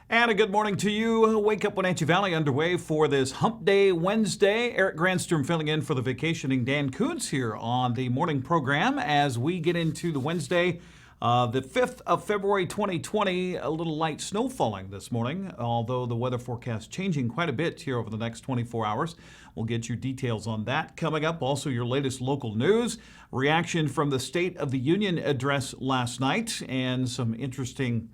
And a good morning to you. Wake Up Wenatchee Valley underway for this Hump Day Wednesday. Eric Granstrom filling in for the vacationing Dan Kuntz here on the morning program as we get into the Wednesday, the 5th of February 2020. A little light snow falling this morning, although the weather forecast changing quite a bit here over the next 24 hours. We'll get you details on that coming up. Also, your latest local news, reaction from the State of the Union address last night, and some interesting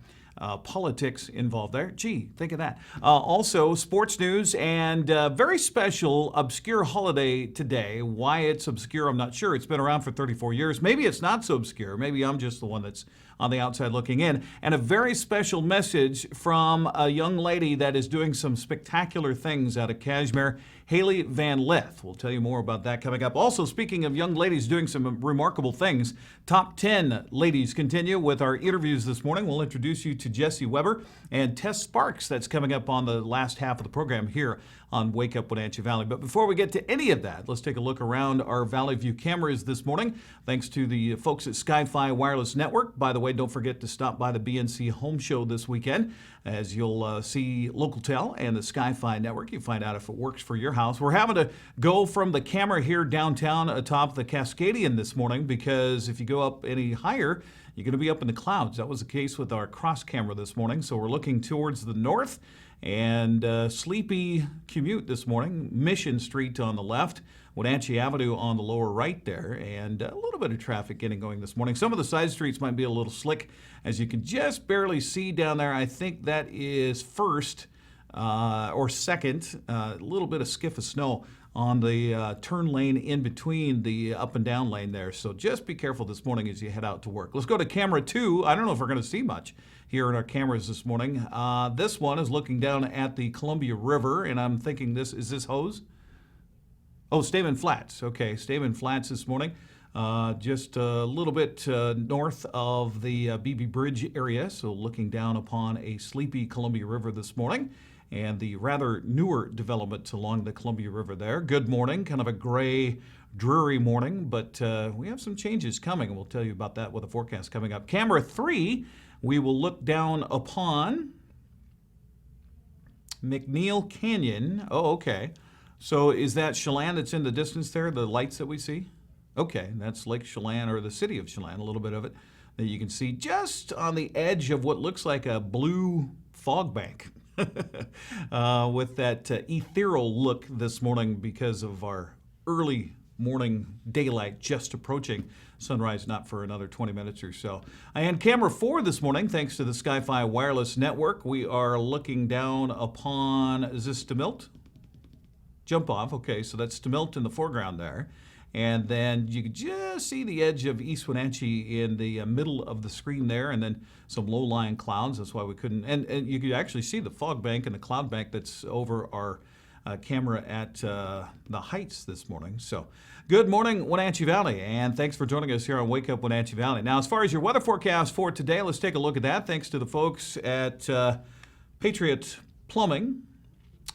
politics involved there. Gee, think of that. Also, sports news and very special obscure holiday today. Why it's obscure, I'm not sure. It's been around for 34 years. Maybe it's not so obscure. Maybe I'm just the one that's on the outside looking in. And a very special message from a young lady that is doing some spectacular things out of Kashmir, Haley Van Lith. We'll tell you more about that coming up. Also, speaking of young ladies doing some remarkable things, top 10 ladies continue with our interviews this morning. We'll introduce you to Jessie Weber and Tess Sparks. That's coming up on the last half of the program here on Wake Up Wenatchee Valley. But before we get to any of that, let's take a look around our Valley View cameras this morning. Thanks to the folks at Sky-Fi Wireless Network. By the way, don't forget to stop by the BNC Home Show this weekend, as you'll see Localtel and the Sky-Fi Network. You find out if it works for your house. We're having to go from the camera here downtown atop the Cascadian this morning, because if you go up any higher, you're going to be up in the clouds. That was the case with our cross camera this morning. So we're looking towards the north, and sleepy commute this morning. Mission Street on the left, Wenatchee Avenue on the lower right there, and a little bit of traffic getting going this morning. Some of the side streets might be a little slick, as you can just barely see down there. I think that is first or second. A little bit of skiff of snow on the turn lane in between the up and down lane there. So just be careful this morning as you head out to work. Let's go to camera 2. I don't know if we're going to see much here in our cameras this morning. This one is looking down at the Columbia River, and I'm thinking, is this Hose? Oh, Stamen Flats. Okay, Stamen Flats this morning. Just a little bit north of the Beebe Bridge area, so looking down upon a sleepy Columbia River this morning, and the rather newer development along the Columbia River there. Good morning, kind of a gray, dreary morning, but we have some changes coming, and we'll tell you about that with a forecast coming up. Camera 3, we will look down upon McNeil Canyon. Oh, okay. So is that Chelan that's in the distance there, the lights that we see? Okay, that's Lake Chelan, or the city of Chelan, a little bit of it that you can see just on the edge of what looks like a blue fog bank. With that ethereal look this morning because of our early morning daylight just approaching. Sunrise not for another 20 minutes or so. And camera 4 this morning, thanks to the Sky-Fi Wireless Network, we are looking down upon, is this Stemilt? Jump off. Okay, so that's Stemilt in the foreground there. And then you can just see the edge of East Wenatchee in the middle of the screen there, and then some low-lying clouds. That's why we couldn't. And you could actually see the fog bank and the cloud bank that's over our camera at the Heights this morning. So good morning, Wenatchee Valley, and thanks for joining us here on Wake Up Wenatchee Valley. Now, as far as your weather forecast for today, let's take a look at that. Thanks to the folks at Patriot Plumbing,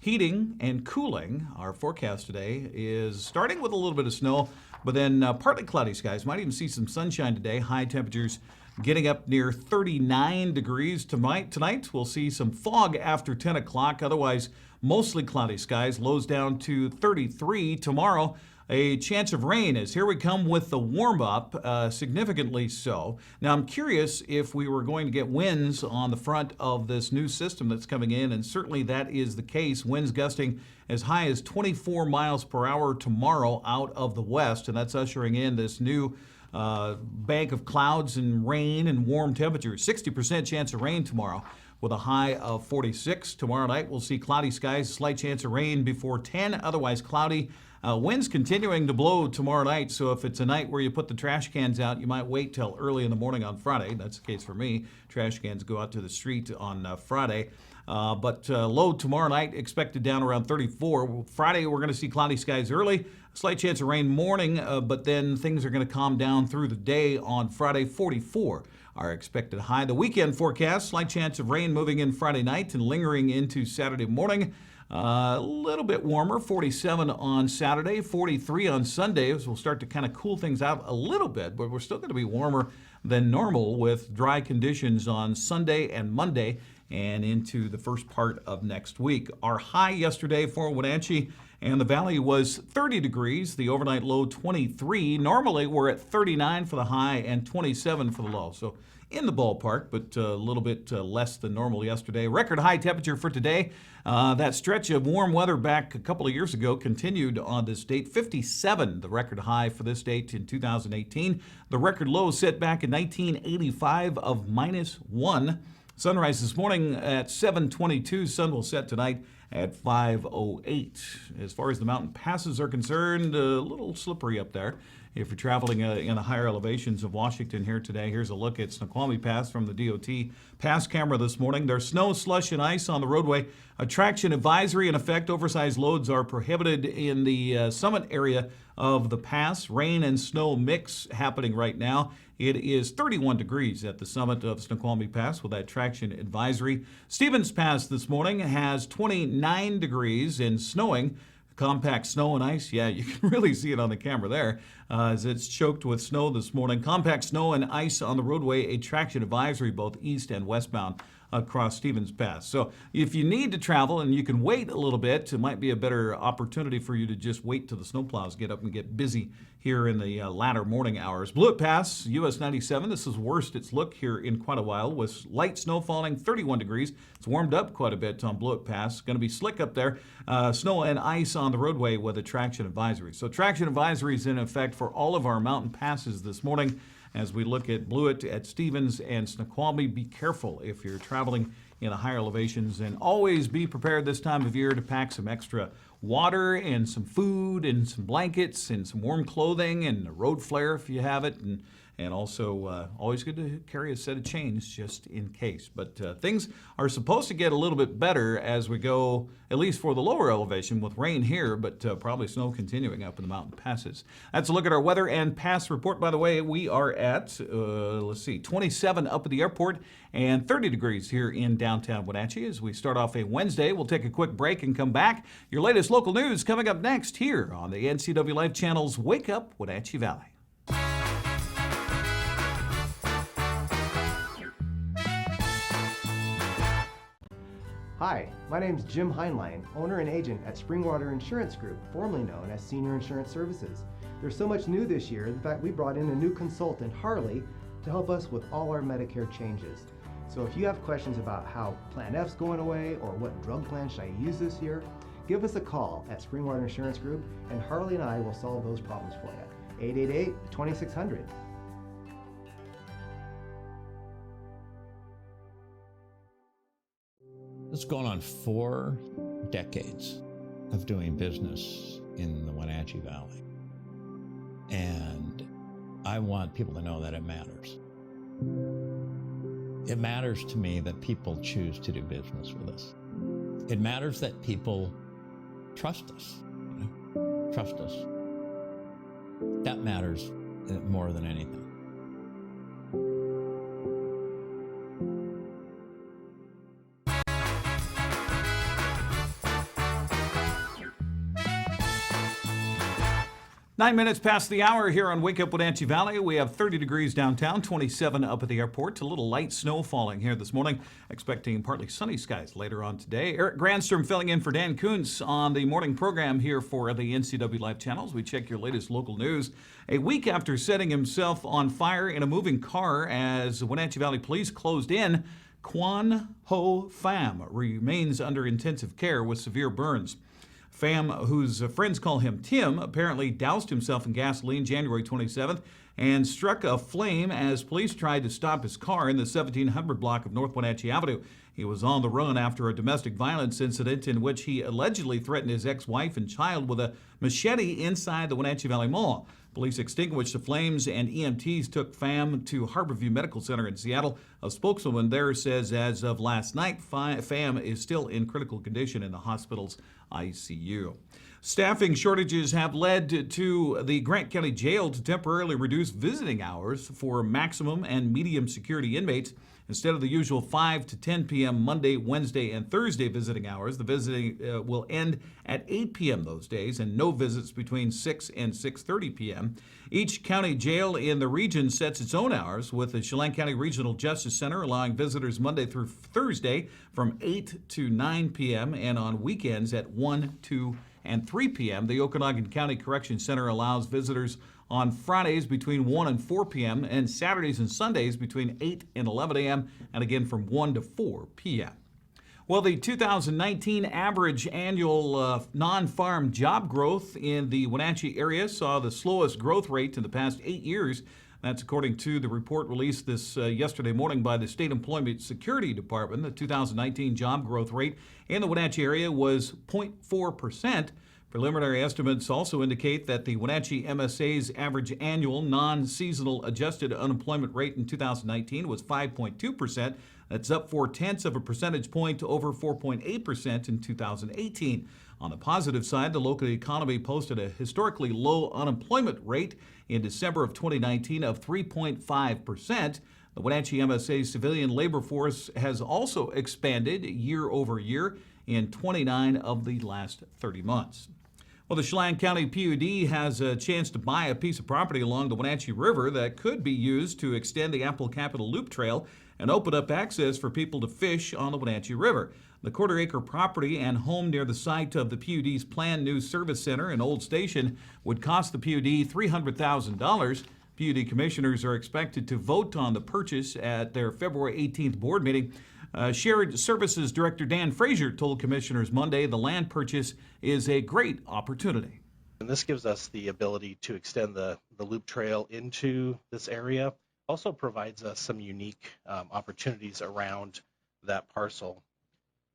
Heating and Cooling. Our forecast today is starting with a little bit of snow, but then partly cloudy skies. Might even see some sunshine today. High temperatures getting up near 39 degrees tonight. We'll see some fog after 10 o'clock. Otherwise, mostly cloudy skies. Lows down to 33 tomorrow. A chance of rain as here we come with the warm-up, significantly so. Now, I'm curious if we were going to get winds on the front of this new system that's coming in, and certainly that is the case. Winds gusting as high as 24 miles per hour tomorrow out of the west, and that's ushering in this new bank of clouds and rain and warm temperatures. 60% chance of rain tomorrow with a high of 46. Tomorrow night, we'll see cloudy skies, slight chance of rain before 10, otherwise cloudy. Winds continuing to blow tomorrow night, so if it's a night where you put the trash cans out, you might wait till early in the morning on Friday. That's the case for me. Trash cans go out to the street on Friday. But low tomorrow night, expected down around 34. Friday, we're going to see cloudy skies early. Slight chance of rain morning, but then things are going to calm down through the day on Friday. 44 our expected high. The weekend forecast, slight chance of rain moving in Friday night and lingering into Saturday morning. A little bit warmer, 47 on Saturday, 43 on Sunday. We'll start to kind of cool things out a little bit, but we're still going to be warmer than normal with dry conditions on Sunday and Monday. and into the first part of next week. Our high yesterday for Wenatchee and the Valley was 30 degrees, the overnight low 23. Normally we're at 39 for the high and 27 for the low. So in the ballpark, but a little bit less than normal yesterday. Record high temperature for today. That stretch of warm weather back a couple of years ago continued on this date. 57, the record high for this date in 2018. The record low set back in 1985 of -1. Sunrise this morning at 7:22. Sun will set tonight at 5:08. As far as the mountain passes are concerned, a little slippery up there. If you're traveling in the higher elevations of Washington here today, here's a look at Snoqualmie Pass from the DOT pass camera this morning. There's snow, slush, and ice on the roadway. A traction advisory in effect. Oversized loads are prohibited in the summit area of the pass. Rain and snow mix happening right now. It is 31 degrees at the summit of Snoqualmie Pass with that traction advisory. Stevens Pass this morning has 29 degrees and snowing. Compact snow and ice, yeah, you can really see it on the camera there as it's choked with snow this morning. Compact snow and ice on the roadway, a traction advisory both east and westbound across Stevens Pass. So if you need to travel and you can wait a little bit, it might be a better opportunity for you to just wait till the snowplows get up and get busy here in the latter morning hours. Blewett Pass, US 97, this is worst it's looked here in quite a while with light snow falling, 31 degrees. It's warmed up quite a bit on Blewett Pass. Going to be slick up there. Snow and ice on the roadway with a traction advisory. So traction advisory is in effect for all of our mountain passes this morning. As we look at Blewett, at Stevens, and Snoqualmie, be careful if you're traveling in the higher elevations, and always be prepared this time of year to pack some extra water and some food and some blankets and some warm clothing and a road flare if you have it, and also always good to carry a set of chains just in case. But things are supposed to get a little bit better as we go, at least for the lower elevation with rain here, but probably snow continuing up in the mountain passes. That's a look at our weather and pass report. By the way, we are at, 27 up at the airport and 30 degrees here in downtown Wenatchee as we start off a Wednesday. We'll take a quick break and come back. Your latest local news coming up next here on the NCW Life Channel's Wake Up Wenatchee Valley. Hi, my name is Jim Heinlein, owner and agent at Springwater Insurance Group, formerly known as Senior Insurance Services. There's so much new this year. In fact, we brought in a new consultant, Harley, to help us with all our Medicare changes. So if you have questions about how Plan F's going away or what drug plan should I use this year, give us a call at Springwater Insurance Group and Harley and I will solve those problems for you. 888-2600. It's gone on 4 decades of doing business in the Wenatchee Valley. And I want people to know that it matters. It matters to me that people choose to do business with us. It matters that people trust us, trust us. That matters more than anything. Nine minutes past the hour here on Wake Up Wenatchee Valley. We have 30 degrees downtown, 27 up at the airport. A little light snow falling here this morning. Expecting partly sunny skies later on today. Eric Granstrom filling in for Dan Kuntz on the morning program here for the NCW Life Channels. We check your latest local news. A week after setting himself on fire in a moving car as Wenatchee Valley Police closed in, Quan Ho Pham remains under intensive care with severe burns. Pham, whose friends call him Tim, apparently doused himself in gasoline January 27th and struck a flame as police tried to stop his car in the 1700 block of North Wenatchee Avenue. He was on the run after a domestic violence incident in which he allegedly threatened his ex-wife and child with a machete inside the Wenatchee Valley Mall. Police extinguished the flames and EMTs took Pham to Harborview Medical Center in Seattle. A spokeswoman there says as of last night, Pham is still in critical condition in the hospital's ICU. Staffing shortages have led to the Grant County Jail to temporarily reduce visiting hours for maximum and medium security inmates. Instead of the usual 5 to 10 p.m. Monday, Wednesday, and Thursday visiting hours, the visiting will end at 8 p.m. those days, and no visits between 6 and 6:30 p.m. Each county jail in the region sets its own hours, with the Chelan County Regional Justice Center allowing visitors Monday through Thursday from 8 to 9 p.m. and on weekends at 1, 2, and 3 p.m. The Okanagan County Correction Center allows visitors on Fridays between 1 and 4 p.m. and Saturdays and Sundays between 8 and 11 a.m. and again from 1 to 4 p.m. Well, the 2019 average annual non-farm job growth in the Wenatchee area saw the slowest growth rate in the past 8 years. That's according to the report released this yesterday morning by the State Employment Security Department. The 2019 job growth rate in the Wenatchee area was 0.4%. Preliminary estimates also indicate that the Wenatchee MSA's average annual non-seasonal adjusted unemployment rate in 2019 was 5.2%. That's up 0.4 of a percentage point to over 4.8% in 2018. On the positive side, the local economy posted a historically low unemployment rate in December of 2019 of 3.5%. The Wenatchee MSA civilian labor force has also expanded year over year in 29 of the last 30 months. Well, the Chelan County PUD has a chance to buy a piece of property along the Wenatchee River that could be used to extend the Apple Capital Loop Trail and open up access for people to fish on the Wenatchee River. The quarter-acre property and home near the site of the PUD's planned new service center and old station would cost the PUD $300,000. PUD commissioners are expected to vote on the purchase at their February 18th board meeting. Shared Services Director Dan Frazier told commissioners Monday the land purchase is a great opportunity. And this gives us the ability to extend the loop trail into this area. Also provides us some unique opportunities around that parcel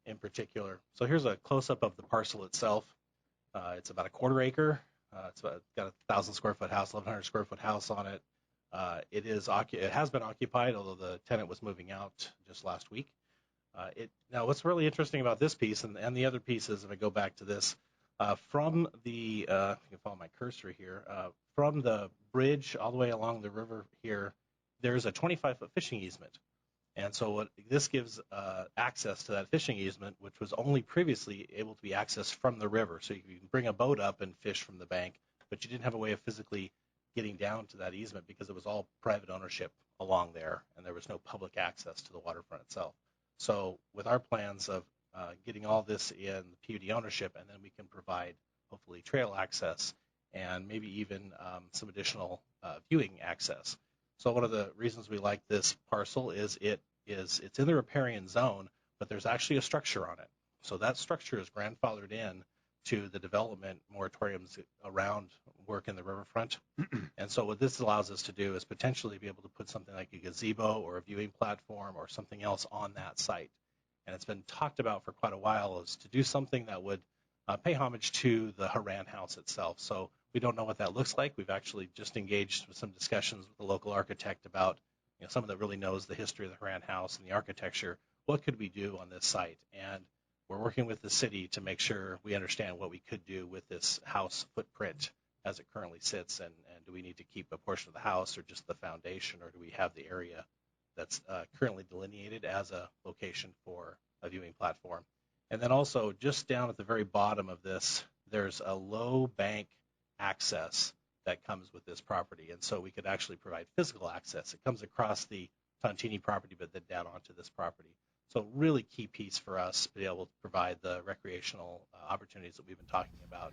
in particular. So here's a close-up of the parcel itself. It's about a quarter acre. Got a 1,000 square foot house, 1,100 square foot house on it. It has been occupied, although the tenant was moving out just last week. Now, what's really interesting about this piece and the other pieces, if I go back to this, from the, you can follow my cursor here, from the bridge all the way along the river here, there's a 25-foot fishing easement. And so what this gives access to that fishing easement, which was only previously able to be accessed from the river. So you can bring a boat up and fish from the bank, but you didn't have a way of physically getting down to that easement because it was all private ownership along there, and there was no public access to the waterfront itself. So with our plans of getting all this in PUD ownership, and then we can provide hopefully trail access and maybe even some additional viewing access. So one of the reasons we like this parcel is it's in the riparian zone, but there's actually a structure on it. So that structure is grandfathered in to the development moratoriums around work in the riverfront. And so what this allows us to do is potentially be able to put something like a gazebo or a viewing platform or something else on that site. And it's been talked about for quite a while is to do something that would pay homage to the Haran House itself. So we don't know what that looks like. We've actually just engaged with some discussions with the local architect about, someone that really knows the history of the Haran House and the architecture. What could we do on this site? And we're working with the city to make sure we understand what we could do with this house footprint as it currently sits, and do we need to keep a portion of the house or just the foundation, or do we have the area that's currently delineated as a location for a viewing platform? And then also just down at the very bottom of this, there's a low bank access that comes with this property, and so we could actually provide physical access. It comes across the Tontini property, but then down onto this property. So really key piece for us to be able to provide the recreational opportunities that we've been talking about.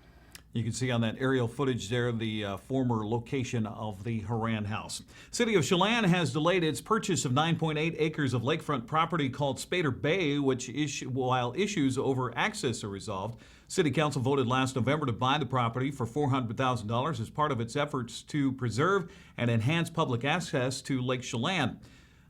You can see on that aerial footage there the former location of the Haran House. City of Chelan has delayed its purchase of 9.8 acres of lakefront property called Spader Bay, while issues over access are resolved. City Council voted last November to buy the property for $400,000 as part of its efforts to preserve and enhance public access to Lake Chelan.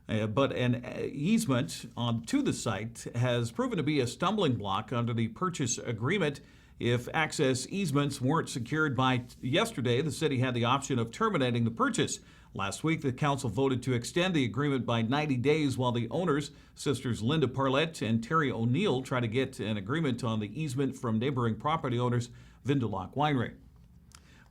But an easement onto the site has proven to be a stumbling block under the purchase agreement. If access easements weren't secured by yesterday, the city had the option of terminating the purchase. Last week, the council voted to extend the agreement by 90 days while the owners, sisters Linda Parlett and Terry O'Neill, try to get an agreement on the easement from neighboring property owners Vindelock Winery.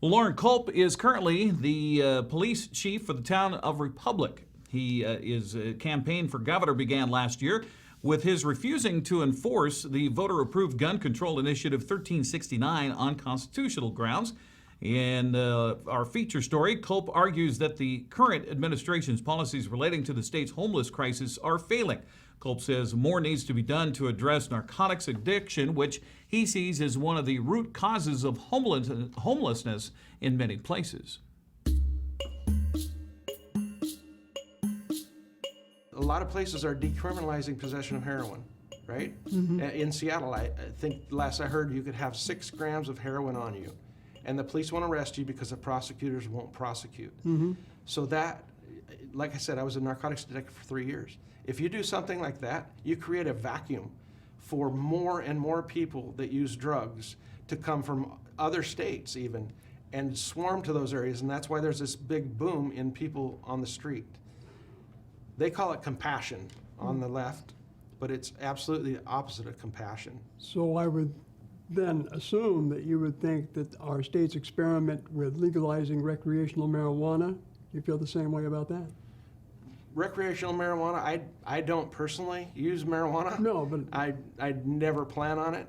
Well, Lauren Culp is currently the police chief for the town of Republic. His campaign for governor began last year with his refusing to enforce the voter-approved gun control initiative 1369 on constitutional grounds. In our feature story, Culp argues that the current administration's policies relating to the state's homeless crisis are failing. Culp says more needs to be done to address narcotics addiction, which he sees as one of the root causes of homelessness in many places. A lot of places are decriminalizing possession of heroin, right? In Seattle, I think last I heard you could have 6 grams of heroin on you, and the police won't arrest you because the prosecutors won't prosecute. So that, like I said, I was a narcotics detective for 3 years. If you do something like that, you create a vacuum for more and more people that use drugs to come from other states even and swarm to those areas, and that's why there's this big boom in people on the street. They call it compassion on the left, but it's absolutely the opposite of compassion. So I would then assume that you would think that our state's experiment with legalizing recreational marijuana, you feel the same way about that? Recreational marijuana, I don't personally use marijuana. No, but I never plan on it.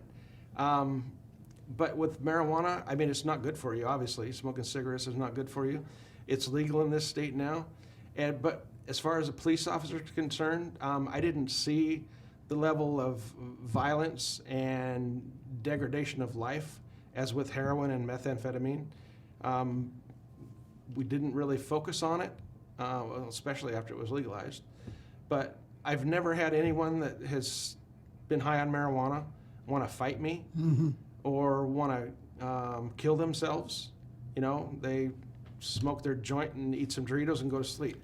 But with marijuana, I mean, it's not good for you, obviously. Smoking cigarettes is not good for you. It's legal in this state now. But as far as a police officer is concerned, I didn't see the level of violence and degradation of life as with heroin and methamphetamine. We didn't really focus on it, especially after it was legalized. But I've never had anyone that has been high on marijuana want to fight me or want to kill themselves. You know, they smoke their joint and eat some Doritos and go to sleep.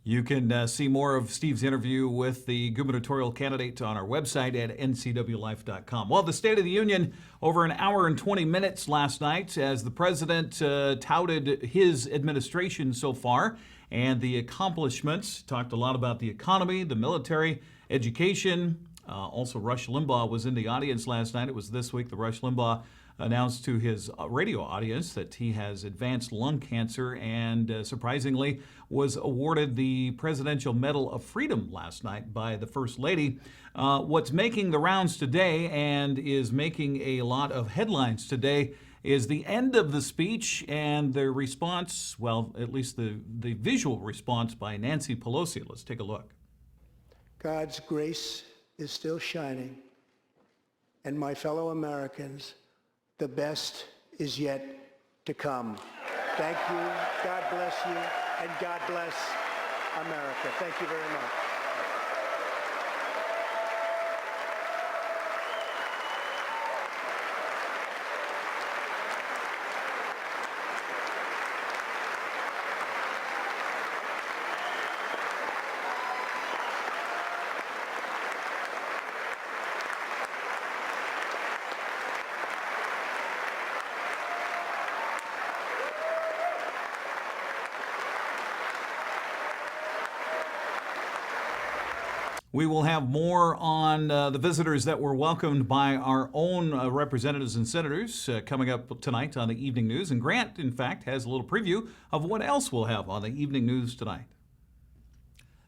You can see more of Steve's interview with the gubernatorial candidate on our website at ncwlife.com. Well, the State of the Union over an hour and 20 minutes last night as the president touted his administration so far and the accomplishments. Talked a lot about the economy, the military, education. Also, Rush Limbaugh was in the audience last night. It was this week that Rush Limbaugh announced to his radio audience that he has advanced lung cancer and surprisingly was awarded the Presidential Medal of Freedom last night by the First Lady. What's making the rounds today and is making a lot of headlines today is the end of the speech and the response, well, at least the visual response by Nancy Pelosi. Let's take a look. God's grace is still shining, and my fellow Americans, the best is yet to come. Thank you, God bless you, and God bless America. Thank you very much. We will have more on the visitors that were welcomed by our own representatives and senators coming up tonight on the Evening News. And Grant, in fact, has a little preview of what else we'll have on the Evening News tonight.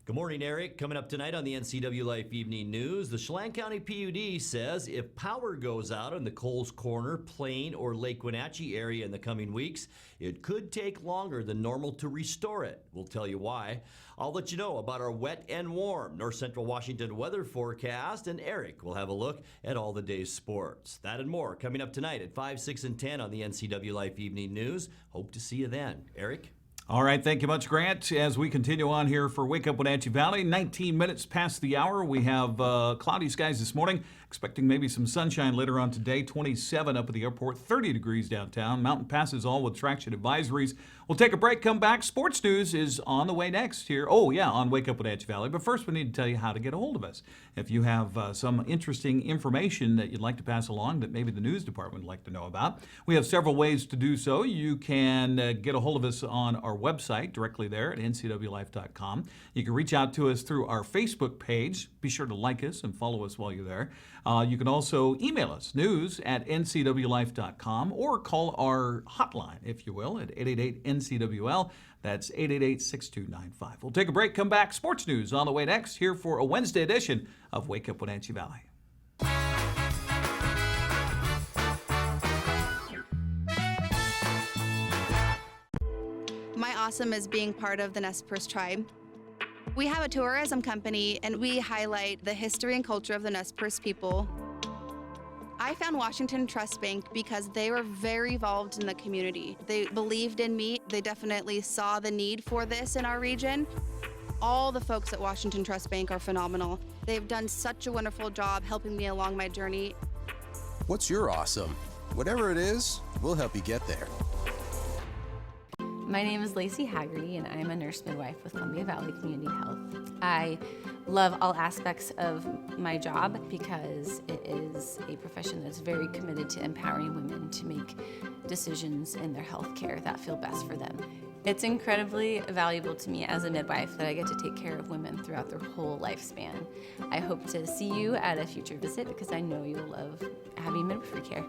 Good morning, Eric. Coming up tonight on the NCW Life Evening News, the Chelan County PUD says if power goes out in the Coles Corner, Plain, or Lake Wenatchee area in the coming weeks, it could take longer than normal to restore it. We'll tell you why. I'll let you know about our wet and warm North Central Washington weather forecast, and Eric will have a look at all the day's sports. That and more coming up tonight at 5, 6, and 10 on the NCW Life Evening News. Hope to see you then. Eric? All right, thank you much, Grant. As we continue on here for Wake Up Wenatchee Valley, 19 minutes past the hour. We have cloudy skies this morning, expecting maybe some sunshine later on today. 27 up at the airport, 30 degrees downtown. Mountain passes all with traction advisories. We'll take a break, come back. Sports news is on the way next here. Oh, yeah, on Wake Up Wenatchee Valley. But first, we need to tell you how to get a hold of us. If you have some interesting information that you'd like to pass along that maybe the news department would like to know about, we have several ways to do so. You can get a hold of us on our our website directly there at ncwlife.com. You can reach out to us through our Facebook page. Be sure to like us and follow us while you're there. You can also email us, news@ncwlife.com, or call our hotline, if you will, at 888-NCWL. That's 888-6295. We'll take a break, come back. Sports news on the way next, here for a Wednesday edition of Wake Up Wenatchee Valley. My awesome is being part of the Nez Perce tribe. We have a tourism company, and we highlight the history and culture of the Nez Perce people. I found Washington Trust Bank because they were very involved in the community. They believed in me. They definitely saw the need for this in our region. All the folks at Washington Trust Bank are phenomenal. They've done such a wonderful job helping me along my journey. What's your awesome? Whatever it is, we'll help you get there. My name is Lacey Haggerty, and I'm a nurse midwife with Columbia Valley Community Health. I love all aspects of my job because it is a profession that's very committed to empowering women to make decisions in their health care that feel best for them. It's incredibly valuable to me as a midwife that I get to take care of women throughout their whole lifespan. I hope to see you at a future visit because I know you'll love having midwifery care.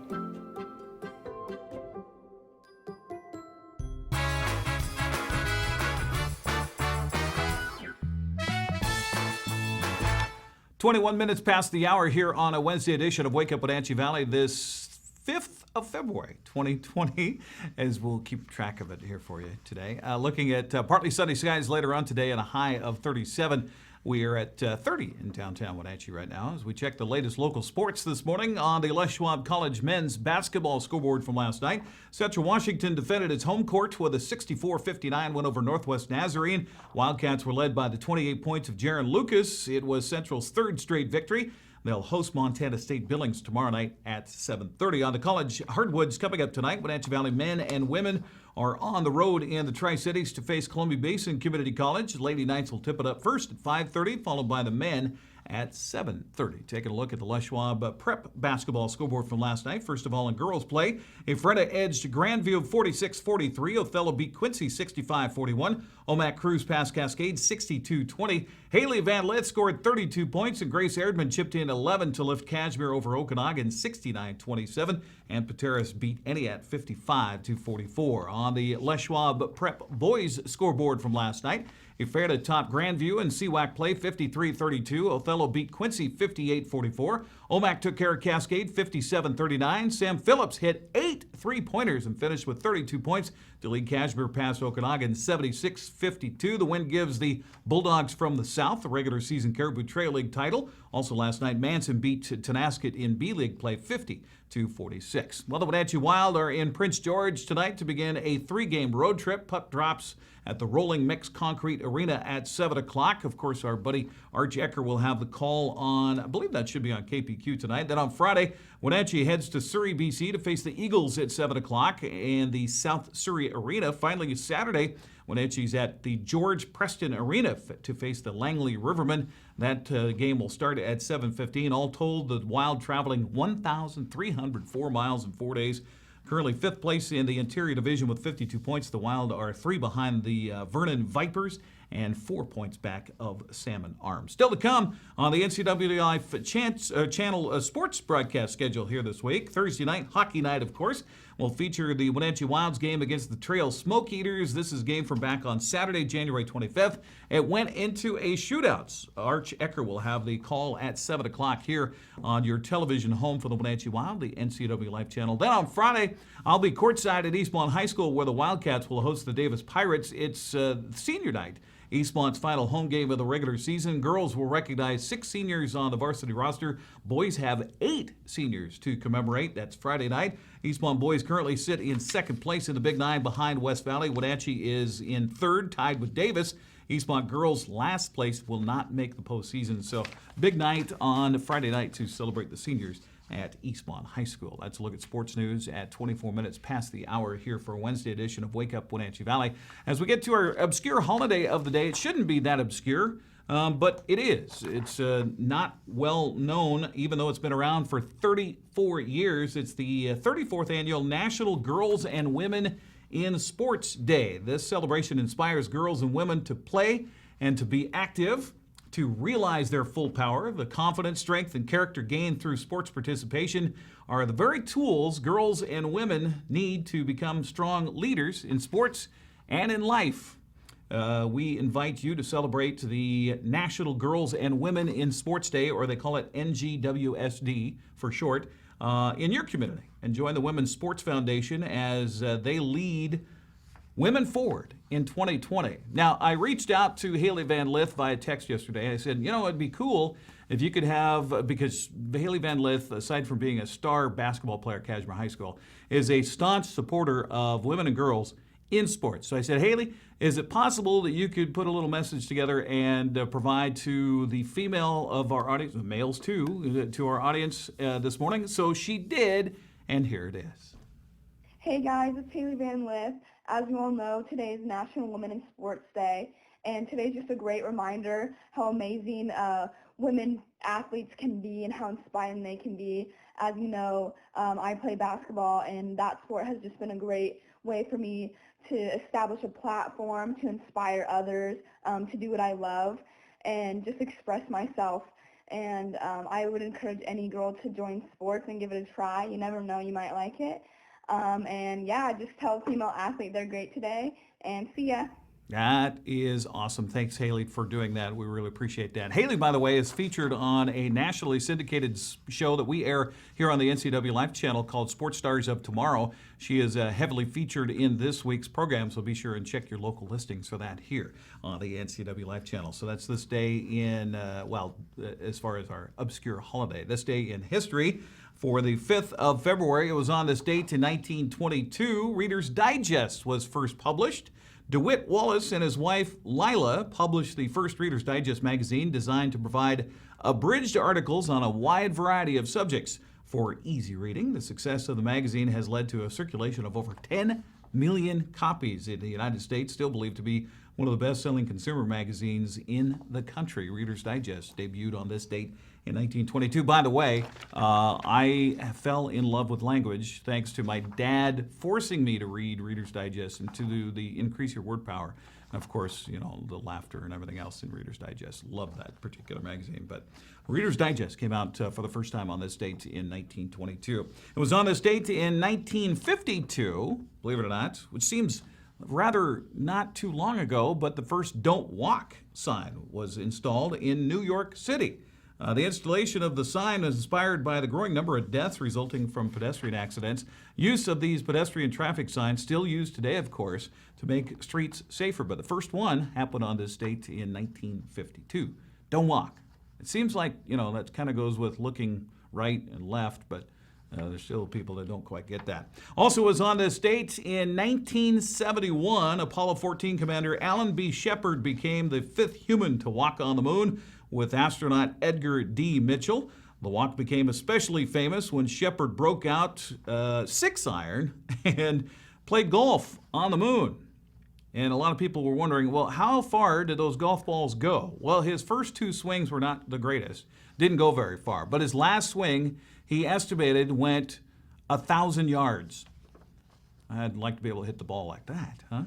21 minutes past the hour here on a Wednesday edition of Wake Up Wenatchee Valley, this 5th of February, 2020, as we'll keep track of it here for you today. Looking at partly sunny skies later on today and a high of 37. We are at 30 in downtown Wenatchee right now as we check the latest local sports this morning on the Les Schwab College men's basketball scoreboard from last night. Central Washington defended its home court with a 64-59 win over Northwest Nazarene. Wildcats were led by the 28 points of Jaron Lucas. It was Central's third straight victory. They'll host Montana State Billings tomorrow night at 7:30. On the college hardwoods coming up tonight, Wenatchee Valley men and women are on the road in the Tri-Cities to face Columbia Basin Community College. Lady Knights will tip it up first at 5:30, followed by the men at 7:30. Taking a look at the Les Schwab prep basketball scoreboard from last night. First of all, in girls play, Ephrata edged Grandview 46-43. Othello beat Quincy 65-41. Omak Cruz passed Cascade 62-20. Haley Van Lith scored 32 points, and Grace Erdman chipped in 11 to lift Kashmir over Okanagan 69-27. And Pateras beat Entiat 55-44. On the Les Schwab prep boys scoreboard from last night, Ephrata topped Grandview and CWAC play 53-32. Othello beat Quincy 58-44. Omak took care of Cascade 57-39. Sam Phillips hit 8 3-pointers and finished with 32 points to lead Kashmir past Okanagan 76-52. The win gives the Bulldogs from the South the regular season Caribou Trail League title. Also last night, Manson beat Tenasket in B-League play 50-46. Well, the Wenatchee Wild are in Prince George tonight to begin a 3-game road trip. Puck drops at the Rolling Mix Concrete Arena at 7 o'clock. Of course, our buddy Arch Ecker will have the call on, I believe that should be on KPQ tonight. Then on Friday, Wenatchee heads to Surrey, BC to face the Eagles at 7 o'clock in the South Surrey Arena. Finally, Saturday, Wenatchee's at the George Preston Arena to face the Langley Rivermen. That game will start at 7:15. All told, the Wild traveling 1,304 miles in 4 days. Currently 5th place in the Interior Division with 52 points. The Wild are 3 behind the Vernon Vipers and 4 points back of Salmon Arms. Still to come on the NCW Life Channel sports broadcast schedule here this week. Thursday night, hockey night, of course, will feature the Wenatchee Wilds game against the Trail Smoke Eaters. This is a game from back on Saturday, January 25th. It went into a shootout. Arch Ecker will have the call at 7 o'clock here on your television home for the Wenatchee Wild, the NCW Life Channel. Then on Friday, I'll be courtside at Eastmont High School where the Wildcats will host the Davis Pirates. It's senior night. Eastmont's final home game of the regular season. Girls will recognize 6 seniors on the varsity roster. Boys have 8 seniors to commemorate. That's Friday night. Eastmont boys currently sit in 2nd place in the Big Nine behind West Valley. Wenatchee is in 3rd, tied with Davis. Eastmont girls last place will not make the postseason. So big night on Friday night to celebrate the seniors at Eastmont High School. That's a look at sports news at 24 minutes past the hour here for a Wednesday edition of Wake Up Wenatchee Valley. As we get to our obscure holiday of the day, it shouldn't be that obscure, but it is. It's not well known, even though it's been around for 34 years. It's the 34th annual National Girls and Women in Sports Day. This celebration inspires girls and women to play and to be active, to realize their full power. The confidence, strength, and character gained through sports participation are the very tools girls and women need to become strong leaders in sports and in life. We invite you to celebrate the National Girls and Women in Sports Day, or they call it NGWSD for short, in your community. And join the Women's Sports Foundation as they lead women forward in 2020. Now, I reached out to Haley Van Lith via text yesterday. I said, it'd be cool if you could have, because Haley Van Lith, aside from being a star basketball player at Kashmir High School, is a staunch supporter of women and girls in sports. So I said, Haley, is it possible that you could put a little message together and provide to the female of our audience, the males too, to our audience this morning? So she did, and here it is. Hey guys, it's Haley Van Lith. As you all know, today is National Women in Sports Day, and today's just a great reminder how amazing women athletes can be and how inspiring they can be. As you know, I play basketball, and that sport has just been a great way for me to establish a platform to inspire others to do what I love and just express myself. And I would encourage any girl to join sports and give it a try. You never know, you might like it. And yeah, just tell a female athlete they're great today, and see ya. That is awesome. Thanks, Haley, for doing that. We really appreciate that. Haley, by the way, is featured on a nationally syndicated show that we air here on the NCW Life channel called Sports Stars of Tomorrow. She is heavily featured in this week's program, so be sure and check your local listings for that here on the NCW Life channel. So that's this day in, as far as our obscure holiday, this day in history. For the 5th of February, it was on this date in 1922, Reader's Digest was first published. DeWitt Wallace and his wife, Lila, published the first Reader's Digest magazine designed to provide abridged articles on a wide variety of subjects for easy reading. The success of the magazine has led to a circulation of over 10 million copies in the United States, still believed to be one of the best-selling consumer magazines in the country. Reader's Digest debuted on this date in 1922. By the way, I fell in love with language thanks to my dad forcing me to read Reader's Digest and to the increase your word power. And of course, the laughter and everything else in Reader's Digest. Love that particular magazine. But Reader's Digest came out for the first time on this date in 1922. It was on this date in 1952, believe it or not, which seems rather not too long ago, but the first Don't Walk sign was installed in New York City. The installation of the sign is inspired by the growing number of deaths resulting from pedestrian accidents. Use of these pedestrian traffic signs still used today, of course, to make streets safer. But the first one happened on this date in 1952. Don't walk. It seems like, that kind of goes with looking right and left, but there's still people that don't quite get that. Also was on this date in 1971, Apollo 14 commander Alan B. Shepard became the 5th human to walk on the moon with astronaut Edgar D. Mitchell. The walk became especially famous when Shepard broke out 6-iron and played golf on the moon. And a lot of people were wondering, well, how far did those golf balls go? Well, his first 2 swings were not the greatest. Didn't go very far. But his last swing, he estimated, went 1,000 yards. I'd like to be able to hit the ball like that, huh?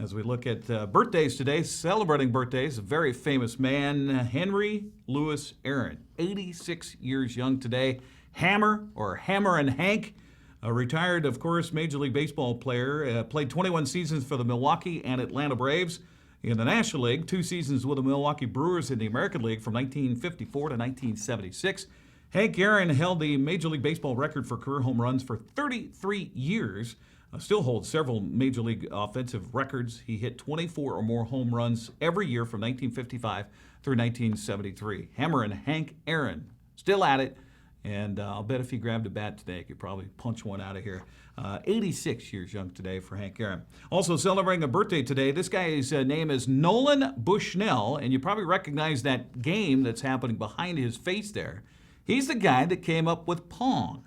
As we look at birthdays today, celebrating birthdays, a very famous man, Henry Louis Aaron, 86 years young today. Hammer and Hank, a retired, of course, Major League Baseball player, played 21 seasons for the Milwaukee and Atlanta Braves. In the National League, 2 seasons with the Milwaukee Brewers in the American League from 1954 to 1976. Hank Aaron held the Major League Baseball record for career home runs for 33 years. Still holds several Major League offensive records. He hit 24 or more home runs every year from 1955 through 1973. Hammer and Hank Aaron, still at it. And I'll bet if he grabbed a bat today, he could probably punch one out of here. 86 years young today for Hank Aaron. Also celebrating a birthday today, this guy's name is Nolan Bushnell, and you probably recognize that game that's happening behind his face there. He's the guy that came up with Pong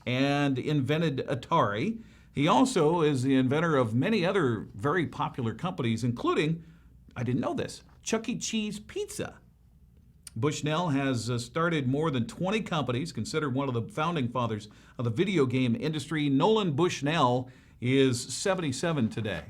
and invented Atari. He also is the inventor of many other very popular companies, including, I didn't know this, Chuck E. Cheese Pizza. Bushnell has started more than 20 companies, considered one of the founding fathers of the video game industry. Nolan Bushnell is 77 today.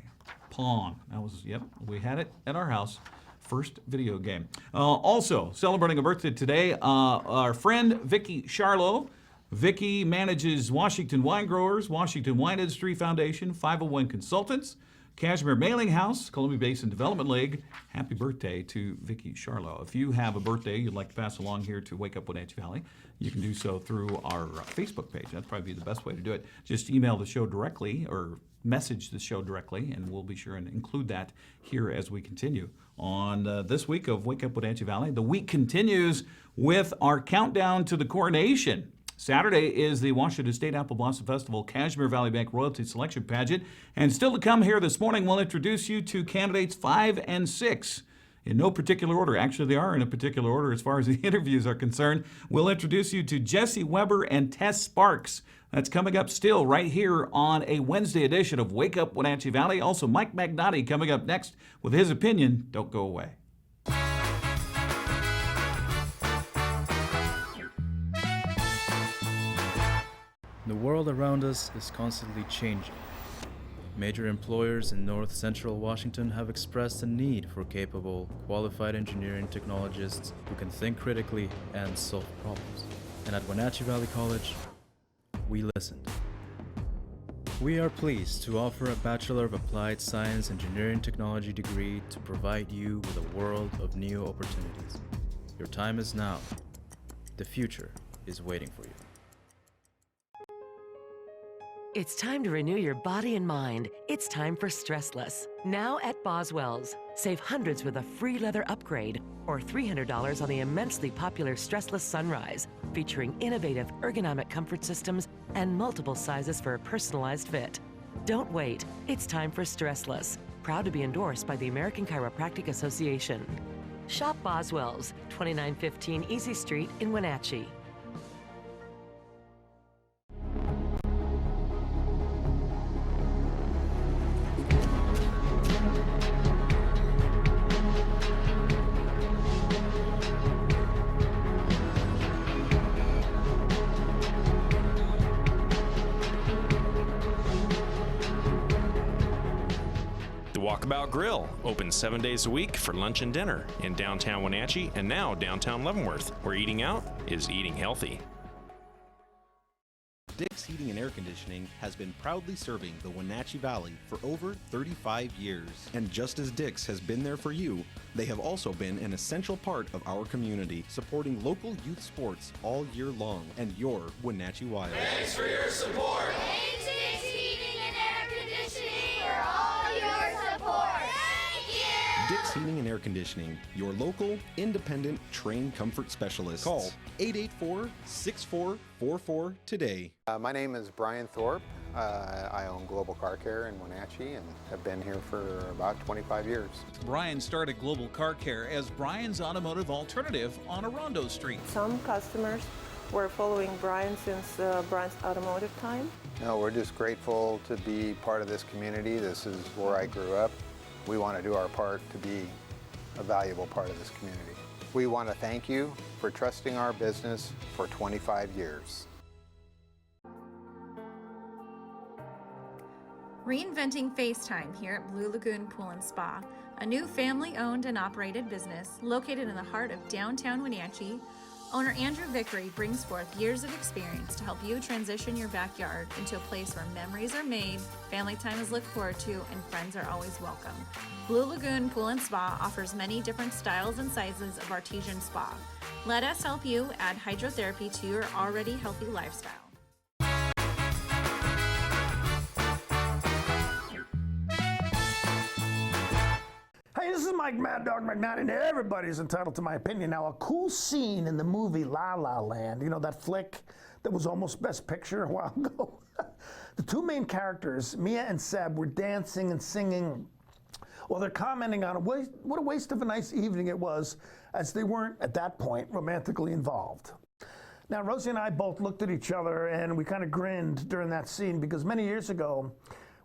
Pong. That was, yep, we had it at our house. First video game. Also, celebrating a birthday today, our friend Vicki Charlo. Vicki manages Washington Wine Growers, Washington Wine Industry Foundation, 501 Consultants, Cashmere Mailing House, Columbia Basin Development League. Happy birthday to Vicki Charlo. If you have a birthday you'd like to pass along here to Wake Up Wenatchee Valley, you can do so through our Facebook page. That'd probably be the best way to do it. Just email the show directly or message the show directly, and we'll be sure and include that here as we continue on this week of Wake Up Wenatchee Valley. The week continues with our countdown to the coronation. Saturday is the Washington State Apple Blossom Festival Cashmere Valley Bank Royalty Selection Pageant. And still to come here this morning, we'll introduce you to candidates 5 and 6. In no particular order. Actually, they are in a particular order as far as the interviews are concerned. We'll introduce you to Jessie Weber and Tess Sparks. That's coming up still right here on a Wednesday edition of Wake Up Wenatchee Valley. Also, Mike Magnotti coming up next with his opinion. Don't go away. The world around us is constantly changing. Major employers in North Central Washington have expressed a need for capable, qualified engineering technologists who can think critically and solve problems. And at Wenatchee Valley College, we listened. We are pleased to offer a Bachelor of Applied Science Engineering Technology degree to provide you with a world of new opportunities. Your time is now. The future is waiting for you. It's time to renew your body and mind. It's time for Stressless. Now at Boswell's. Save hundreds with a free leather upgrade or $300 on the immensely popular Stressless Sunrise, featuring innovative ergonomic comfort systems and multiple sizes for a personalized fit. Don't wait. It's time for Stressless. Proud to be endorsed by the American Chiropractic Association. Shop Boswell's, 2915 Easy Street in Wenatchee. Walkabout Grill, open 7 days a week for lunch and dinner in downtown Wenatchee and now downtown Leavenworth, where eating out is eating healthy. Dick's Heating and Air Conditioning has been proudly serving the Wenatchee Valley for over 35 years. And just as Dick's has been there for you, they have also been an essential part of our community, supporting local youth sports all year long and your Wenatchee Wild. Thanks for your support. Thanks, Dick's Heating and Air Conditioning, for all your support. Thank you. Dick's Heating and Air Conditioning, your local, independent, trained comfort specialist. Call 884-6444 today. My name is Brian Thorpe. I own Global Car Care in Wenatchee and have been here for about 25 years. Brian started Global Car Care as Brian's automotive alternative on Orondo Street. Some customers were following Brian since Brian's automotive time. No, we're just grateful to be part of this community. This is where I grew up. We want to do our part to be a valuable part of this community. We want to thank you for trusting our business for 25 years. Reinventing FaceTime here at Blue Lagoon Pool and Spa, a new family-owned and operated business located in the heart of downtown Wenatchee. Owner Andrew Vickery brings forth years of experience to help you transition your backyard into a place where memories are made, family time is looked forward to, and friends are always welcome. Blue Lagoon Pool and Spa offers many different styles and sizes of artesian spa. Let us help you add hydrotherapy to your already healthy lifestyle. Hey, this is Mike Mad Dog McNaughton, and everybody's entitled to my opinion. Now, a cool scene in the movie La La Land, you know, that flick that was almost Best Picture a while ago. The two main characters, Mia and Seb, were dancing and singing while they're commenting on what a waste of a nice evening it was, as they weren't, at that point, romantically involved. Now, Rosie and I both looked at each other, and we kind of grinned during that scene, because many years ago,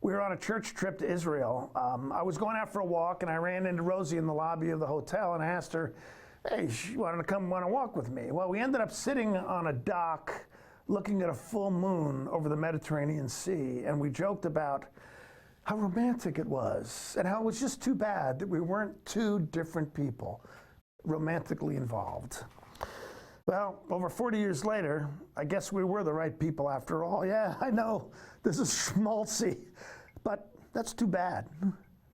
we were on a church trip to Israel. I was going out for a walk, and I ran into Rosie in the lobby of the hotel, and I asked her, hey, she wanted to come on a walk with me. Well, we ended up sitting on a dock looking at a full moon over the Mediterranean Sea, and we joked about how romantic it was and how it was just too bad that we weren't two different people romantically involved. Well, over 40 years later, I guess we were the right people after all. Yeah, I know, this is schmaltzy, but that's too bad.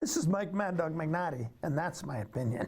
This is Mike Mad Dog Magnotti, and that's my opinion.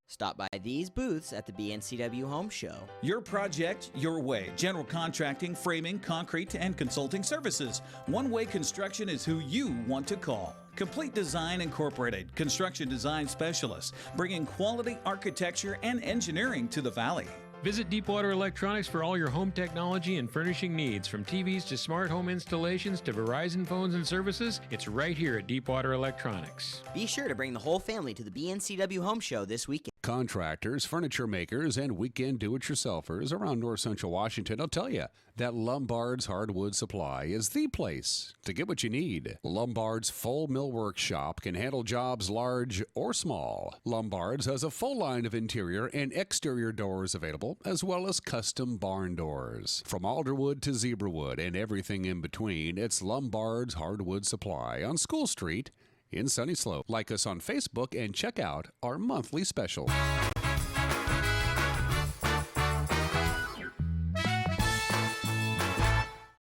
Stop by these booths at the BNCW Home Show. Your project, your way. General contracting, framing, concrete, and consulting services. One Way Construction is who you want to call. Complete Design Incorporated, construction design specialists, bringing quality architecture and engineering to the Valley. Visit Deepwater Electronics for all your home technology and furnishing needs. From TVs to smart home installations to Verizon phones and services, it's right here at Deepwater Electronics. Be sure to bring the whole family to the BNCW Home Show this weekend. Contractors, furniture makers, and weekend do-it-yourselfers around north central Washington will tell you that Lombard's Hardwood Supply is the place to get what you need. Lombard's full millwork shop can handle jobs large or small. Lombard's has a full line of interior and exterior doors available, as well as custom barn doors. From alderwood to zebrawood and everything in between, it's Lombard's Hardwood Supply on School Street in Sunny Slope. Like us on Facebook and check out our monthly special.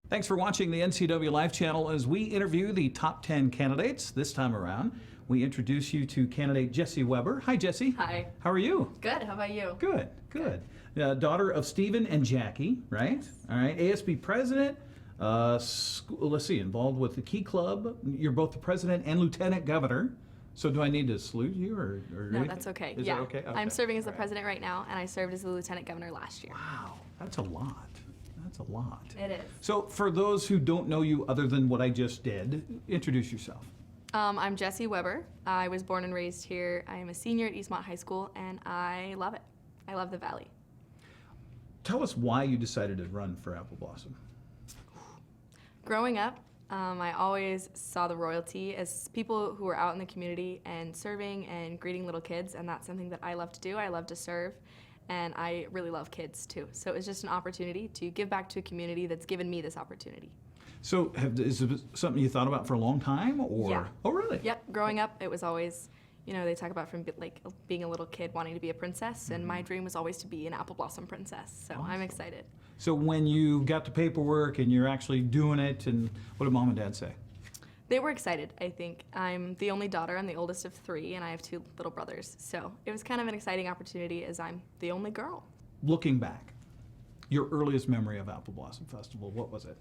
Thanks for watching the NCW Live channel as we interview the top 10 candidates. This time around, we introduce you to candidate Jessie Weber. Hi, Jessie. Hi. How are you? Good. How about you? Good, good. Daughter of Stephen and Jackie, right? All right. ASB president. Let's see, involved with the Key Club. You're both the president and lieutenant governor. So do I need to salute you or No, anything? that's okay. Is yeah. that okay? I'm serving as the president right now, and I served as the lieutenant governor last year. Wow, that's a lot. That's a lot. It is. So for those who don't know you other than what I just did, introduce yourself. I'm Jessie Weber. I was born and raised here. I am a senior at Eastmont High School, and I love it. I love the Valley. Tell us why you decided to run for Apple Blossom. Growing up, I always saw the royalty as people who were out in the community and serving and greeting little kids, and that's something that I love to do. I love to serve, and I really love kids too. So it was just an opportunity to give back to a community that's given me this opportunity. So is it something you thought about for a long time, or? Yeah. Oh, really? Yep. Growing up, it was always, you know, they talk about from like being a little kid wanting to be a princess, and my dream was always to be an Apple Blossom princess. So I'm excited. So when you got the paperwork and you're actually doing it, and what did mom and dad say? They were excited, I think. I'm the only daughter. I'm the oldest of 3, and I have 2 little brothers. So it was kind of an exciting opportunity as I'm the only girl. Looking back, your earliest memory of Apple Blossom Festival, what was it?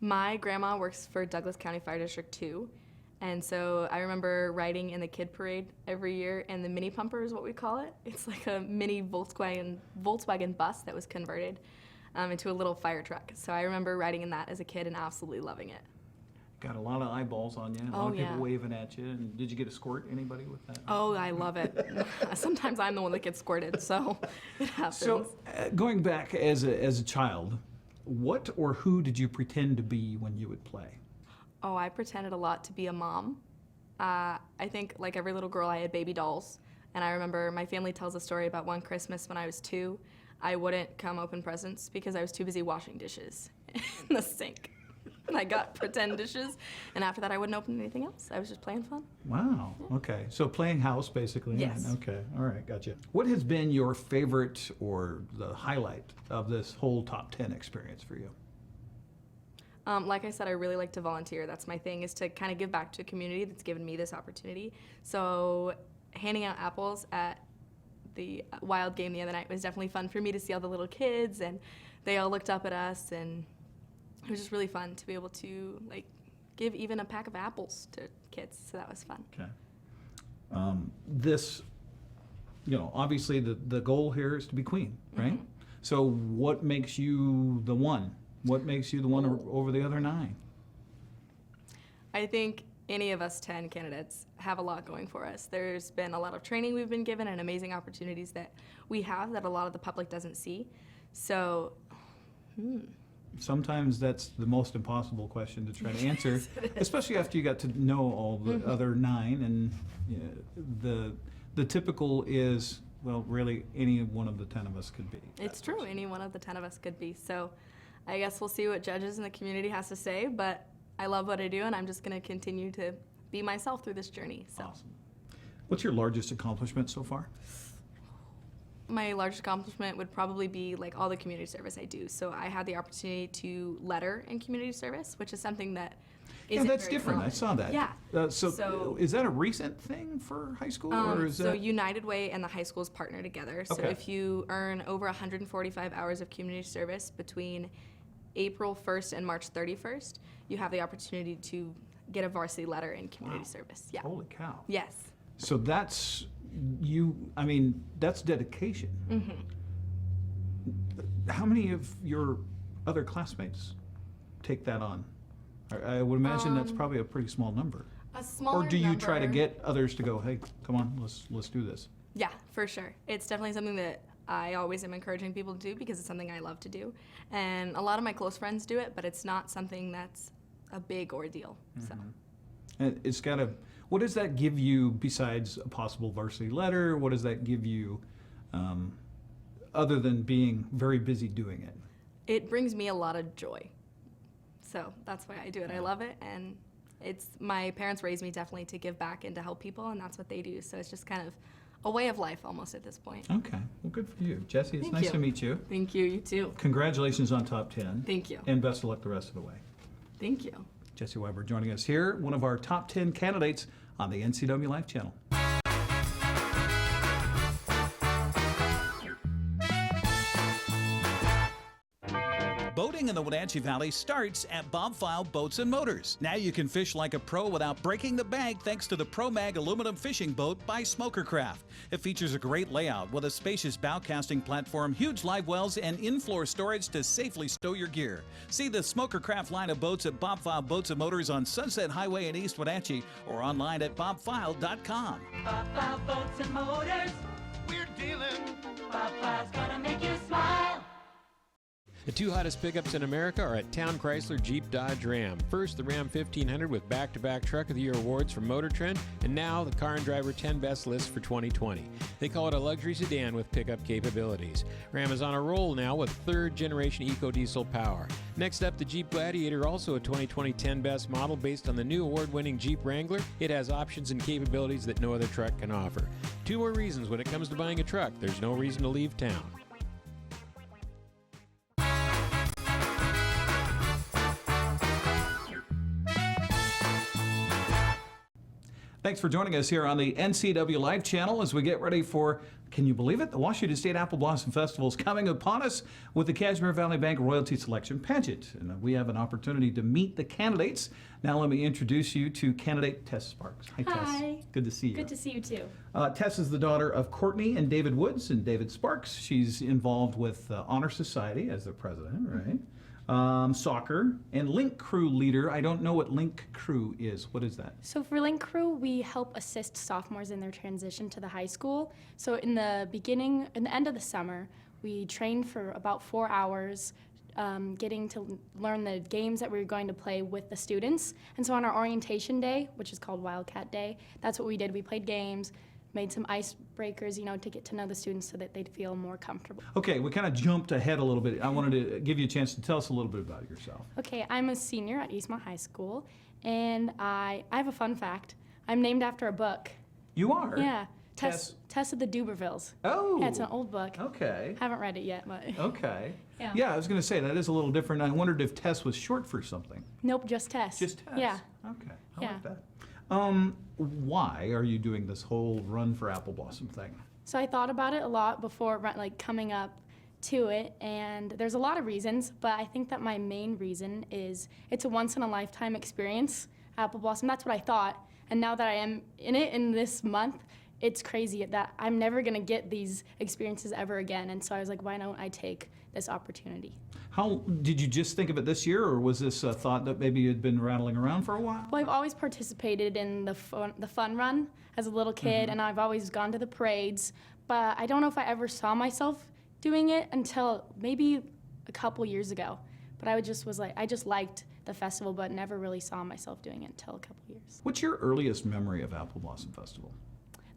My grandma works for Douglas County Fire District 2, and so I remember riding in the kid parade every year, and the mini pumper is what we call it. It's like a mini Volkswagen bus that was converted into a little fire truck. So I remember riding in that as a kid and absolutely loving it. Got a lot of eyeballs on you, a lot of people waving at you. And did you get a squirt, anybody with that? Oh, I love it. Sometimes I'm the one that gets squirted, so it happens. So going back as a child, what or who did you pretend to be when you would play? Oh, I pretended a lot to be a mom. I think like every little girl, I had baby dolls. And I remember my family tells a story about one Christmas when I was 2, I wouldn't come open presents because I was too busy washing dishes in the sink. And I got pretend dishes, and after that I wouldn't open anything else. I was just playing fun. Wow, okay. So playing house, basically. Yes. Okay, all right, gotcha. What has been your favorite or the highlight of this whole top 10 experience for you? Like I said, I really like to volunteer. That's my thing, is to kind of give back to a community that's given me this opportunity. So handing out apples at the Wild game the other night was definitely fun for me to see all the little kids, and they all looked up at us, and it was just really fun to be able to like give even a pack of apples to kids. So that was fun. Okay. This, you know, obviously the goal here is to be queen, right? Mm-hmm. So what makes you the one? What makes you the one over the other 9? I think any of us 10 candidates have a lot going for us. There's been a lot of training we've been given and amazing opportunities that we have that a lot of the public doesn't see. So, Sometimes that's the most impossible question to try to answer, especially after you got to know all the other 9 and the typical is, well, really any one of the 10 of us could be. It's true. Any one of the 10 of us could be. So I guess we'll see what judges in the community has to say, but I love what I do, and I'm just going to continue to be myself through this journey. So. Awesome. What's your largest accomplishment so far? My largest accomplishment would probably be like all the community service I do. So I had the opportunity to letter in community service, which is something that isn't that's very different. common. I saw that. Yeah. So is that a recent thing for high school, or is so that? United Way and the high schools partner together. So Okay. if you earn over 145 hours of community service between April 1st and March 31st, you have the opportunity to get a varsity letter in community service. Yeah. Holy cow. Yes. So that's that's dedication. Mm-hmm. How many of your other classmates take that on? I would imagine that's probably a pretty small number. A smaller Or do you try to number. get others to go, hey, come on, let's do this? Yeah, for sure. It's definitely something that I always am encouraging people to do because it's something I love to do. And a lot of my close friends do it, but it's not something that's a big ordeal. So. And it's got to, what does that give you besides a possible varsity letter? What does that give you other than being very busy doing it? It brings me a lot of joy. So that's why I do it. I love it, and my parents raised me definitely to give back and to help people, and that's what they do. So it's just kind of a way of life almost at this point. Okay, well, good for you. Jessie, it's Thank nice you. to meet you. Thank you, you too. Congratulations on top 10. Thank you. And best of luck the rest of the way. Thank you. Jessie Weber joining us here, one of our top 10 candidates on the NCW Life channel. Boating in the Wenatchee Valley starts at Bob File Boats and Motors. Now you can fish like a pro without breaking the bank thanks to the ProMag aluminum fishing boat by Smokercraft. It features a great layout with a spacious bow casting platform, huge live wells, and in-floor storage to safely stow your gear. See the Smokercraft line of boats at Bob File Boats and Motors on Sunset Highway in East Wenatchee or online at bobfile.com. Bob File Boats and Motors, we're dealing. Bob File's gonna make you smile. The two hottest pickups in America are at Town Chrysler Jeep Dodge Ram. First, the Ram 1500 with back-to-back Truck of the Year awards from Motor Trend, and now the Car and Driver 10 Best list for 2020. They call it a luxury sedan with pickup capabilities. Ram is on a roll now with third-generation EcoDiesel power. Next up, the Jeep Gladiator, also a 2020 10 Best model based on the new award-winning Jeep Wrangler. It has options and capabilities that no other truck can offer. Two more reasons when it comes to buying a truck: there's no reason to leave town. Thanks for joining us here on the NCW Live channel as we get ready for, can you believe it? The Washington State Apple Blossom Festival is coming upon us with the Cashmere Valley Bank Royalty Selection Pageant. And we have an opportunity to meet the candidates. Now let me introduce you to candidate Tess Sparks. Hi, Tess. Hi. Good to see you. Good to see you too. Tess is the daughter of Courtney and David Woods and David Sparks. She's involved with Honor Society as their president, right? Soccer, and Link Crew leader. I don't know what Link Crew is. What is that? So for Link Crew, we help assist sophomores in their transition to the high school. So in the end of the summer, we trained for about 4 hours, getting to learn the games that we were going to play with the students. And so on our orientation day, which is called Wildcat Day, that's what we did. We played games, made some icebreakers, to get to know the students so that they'd feel more comfortable. Okay, we kind of jumped ahead a little bit. I wanted to give you a chance to tell us a little bit about yourself. Okay, I'm a senior at Eastmont High School, and I have a fun fact. I'm named after a book. You are? Yeah, Tess of the Dubervilles. Oh. Yeah, it's an old book. Okay. Haven't read it yet, but. Okay. Yeah. I was going to say, that is a little different. I wondered if Tess was short for something. Nope, just Tess. Just Tess? Yeah. Okay, I Yeah. like that. Why are you doing this whole Run for Apple Blossom thing? So I thought about it a lot before coming up to it, and there's a lot of reasons, but I think that my main reason is it's a once-in-a-lifetime experience, Apple Blossom. That's what I thought, and now that I am in it in this month, it's crazy that I'm never going to get these experiences ever again, and so I was like, why don't I take this opportunity? How did you just think of it this year, or was this a thought that maybe you'd been rattling around for a while? Well, I've always participated in the fun run as a little kid, and I've always gone to the parades, but I don't know if I ever saw myself doing it until maybe a couple years ago. But I just liked the festival, but never really saw myself doing it until a couple years. What's your earliest memory of Apple Blossom Festival?